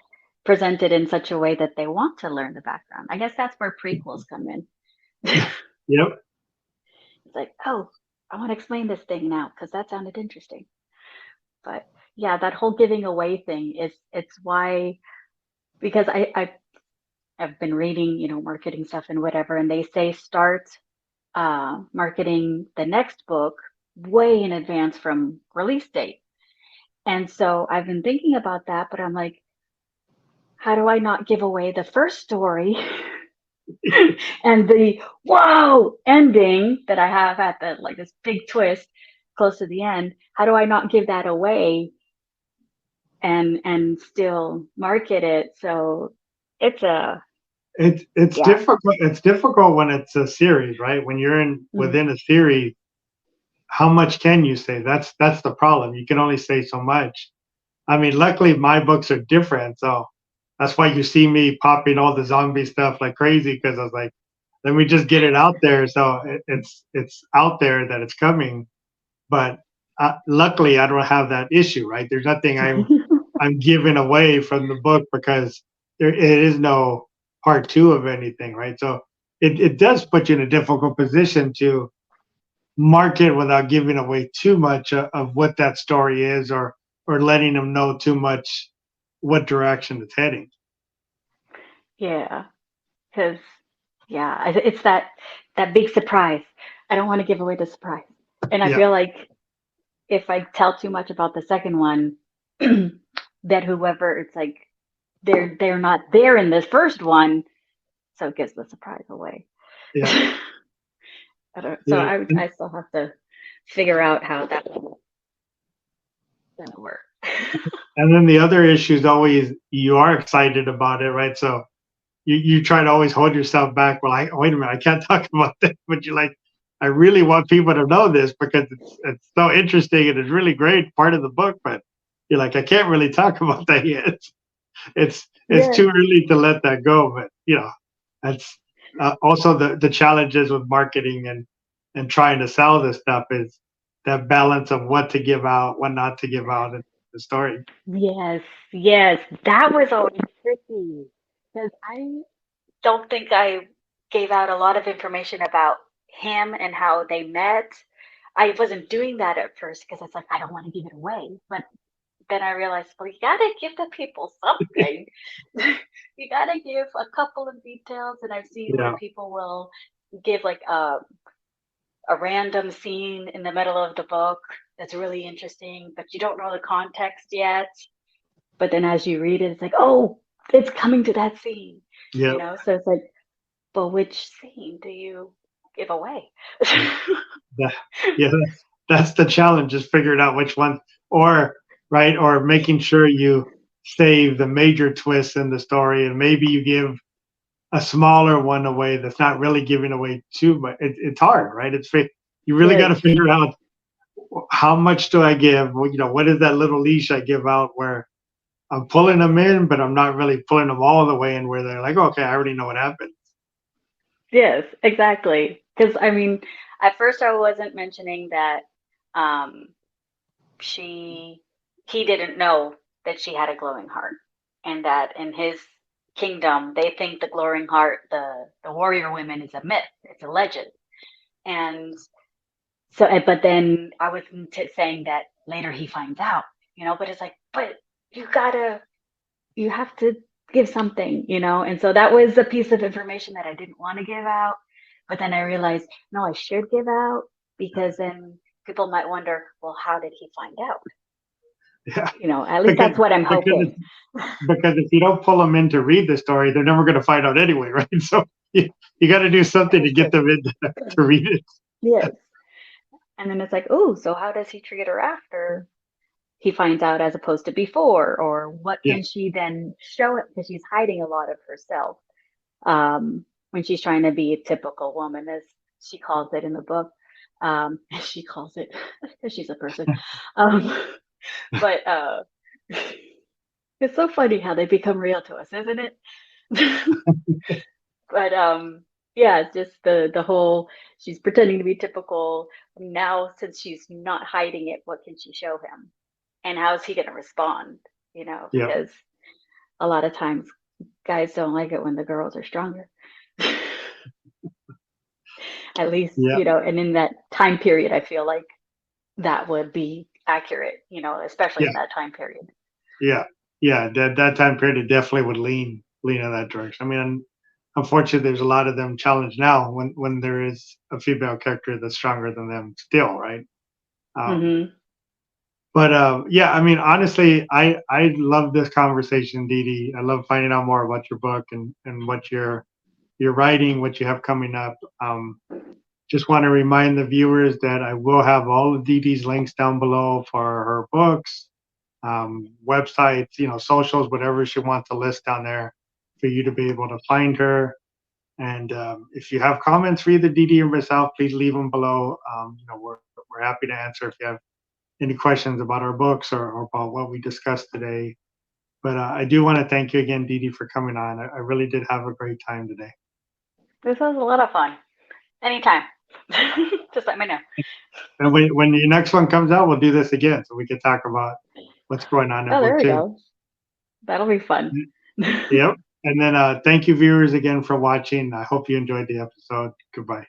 Speaker 2: presented in such a way that they want to learn the background. I guess that's where prequels come in.
Speaker 1: Yep.
Speaker 2: It's like, oh, I want to explain this thing now because that sounded interesting. But yeah, that whole giving away thing it's why, because I've been reading, marketing stuff and whatever, and they say start marketing the next book way in advance from release date. And so I've been thinking about that, but I'm like, how do I not give away the first story and the whoa ending that I have at the like this big twist close to the end? How do I not give that away and still market it? So it's a
Speaker 1: It's
Speaker 2: yeah.
Speaker 1: difficult. It's difficult when it's a series, right? When you're in
Speaker 2: Mhm.
Speaker 1: within a series, how much can you say? That's the problem. You can only say so much. I mean, luckily my books are different, so that's why you see me popping all the zombie stuff like crazy because I was like, let me just get it out there. So it's out there that it's coming. But luckily, I don't have that issue, right? There's nothing I'm giving away from the book because there it is no part two of anything, right? So it does put you in a difficult position to market without giving away too much of what that story is or letting them know too much what direction it's heading.
Speaker 2: Yeah, because yeah, it's that big surprise. I don't want to give away the surprise, and I
Speaker 1: Yeah,
Speaker 2: feel like if I tell too much about the second one, that whoever it's like they're not there in this first one, so it gives the surprise away.
Speaker 1: yeah,
Speaker 2: So
Speaker 1: yeah.
Speaker 2: I still have to figure out how that will gonna work.
Speaker 1: And then the other issue is always you are excited about it, right? So you try to always hold yourself back. Well, wait a minute, I can't talk about this, but you're like, I really want people to know this because it's so interesting and it's really great part of the book, but you're like, I can't really talk about that yet. It's
Speaker 2: Yeah.
Speaker 1: too early to let that go. But that's also the challenges with marketing and trying to sell this stuff is that balance of what to give out, what not to give out in the story.
Speaker 2: Yes, yes, that was always tricky because I don't think I gave out a lot of information about him and how they met. I wasn't doing that at first because I was like, I don't want to give it away. But then I realized, well, you gotta give the people something. You gotta give a couple of details. And I've seen where
Speaker 1: Yeah,
Speaker 2: people will give like a random scene in the middle of the book that's really interesting, but you don't know the context yet. But then as you read it, it's like, oh, it's coming to that scene,
Speaker 1: yeah,
Speaker 2: So it's like, but which scene do you give away?
Speaker 1: yeah. That, yeah, that's the challenge is figuring out which one or right or making sure you save the major twists in the story and maybe you give a smaller one away that's not really giving away too much. It's hard, right? You really got
Speaker 2: Yes,
Speaker 1: to figure out how much do I give? Well, what is that little leash I give out where I'm pulling them in, but I'm not really pulling them all the way in where they're like, okay, I already know what happened.
Speaker 2: yes, exactly. Because I mean, at first I wasn't mentioning that um, she he didn't know that she had a glowing heart, and that in his kingdom they think the glowing heart, the warrior women, is a myth, it's a legend, and so. But then I was saying that later he finds out, But it's like, but you gotta you have to give something, And so that was a piece of information that I didn't want to give out. But then I realized, no, I should give out because then people might wonder, well, how did he find out?
Speaker 1: Yeah,
Speaker 2: At least
Speaker 1: because
Speaker 2: that's what I'm
Speaker 1: because
Speaker 2: hoping.
Speaker 1: because if you don't pull them in to read the story, they're never going to find out anyway, right? So you got to do something
Speaker 2: That
Speaker 1: to
Speaker 2: is
Speaker 1: get
Speaker 2: true.
Speaker 1: them in to read it.
Speaker 2: Yes. And then it's like, oh, so how does he treat her after he finds out as opposed to before? Or what
Speaker 1: Yeah,
Speaker 2: can she then show it? Because she's hiding a lot of herself when she's trying to be a typical woman, as she calls it in the book. She calls it because she's a person. Um, but it's so funny how they become real to us, isn't it? But yeah, it's just the whole she's pretending to be typical. Now since she's not hiding it, what can she show him? And how is he gonna respond?
Speaker 1: Yeah.
Speaker 2: because a lot of times guys don't like it when the girls are stronger. At least,
Speaker 1: Yeah.
Speaker 2: and in that time period, I feel like that would be accurate, especially
Speaker 1: Yeah.
Speaker 2: in that time period.
Speaker 1: Yeah. Yeah. That time period it definitely would lean in that direction. I mean, unfortunately, there's a lot of them challenged now when there is a female character that's stronger than them still, right?
Speaker 2: Hmm.
Speaker 1: But yeah, I mean, honestly, I love this conversation, Dee Dee. I love finding out more about your book and what you're writing, what you have coming up. Just want to remind the viewers that I will have all of Dee Dee's links down below for her books, websites, socials, whatever she wants to list down there for you to be able to find her. And if you have comments for either Dee Dee or myself, please leave them below. We're happy to answer if you have any questions about our books or about what we discussed today. But I do want to thank you again, Dee Dee, for coming on. I really did have a great time today.
Speaker 2: This was a lot of fun. Anytime. Just let me know.
Speaker 1: And when your next one comes out, we'll do this again so we can talk about what's going on in
Speaker 2: Oh, there
Speaker 1: book
Speaker 2: we
Speaker 1: 2.
Speaker 2: go. That'll be fun.
Speaker 1: Yep. And then thank you, viewers, again for watching. I hope you enjoyed the episode. Goodbye.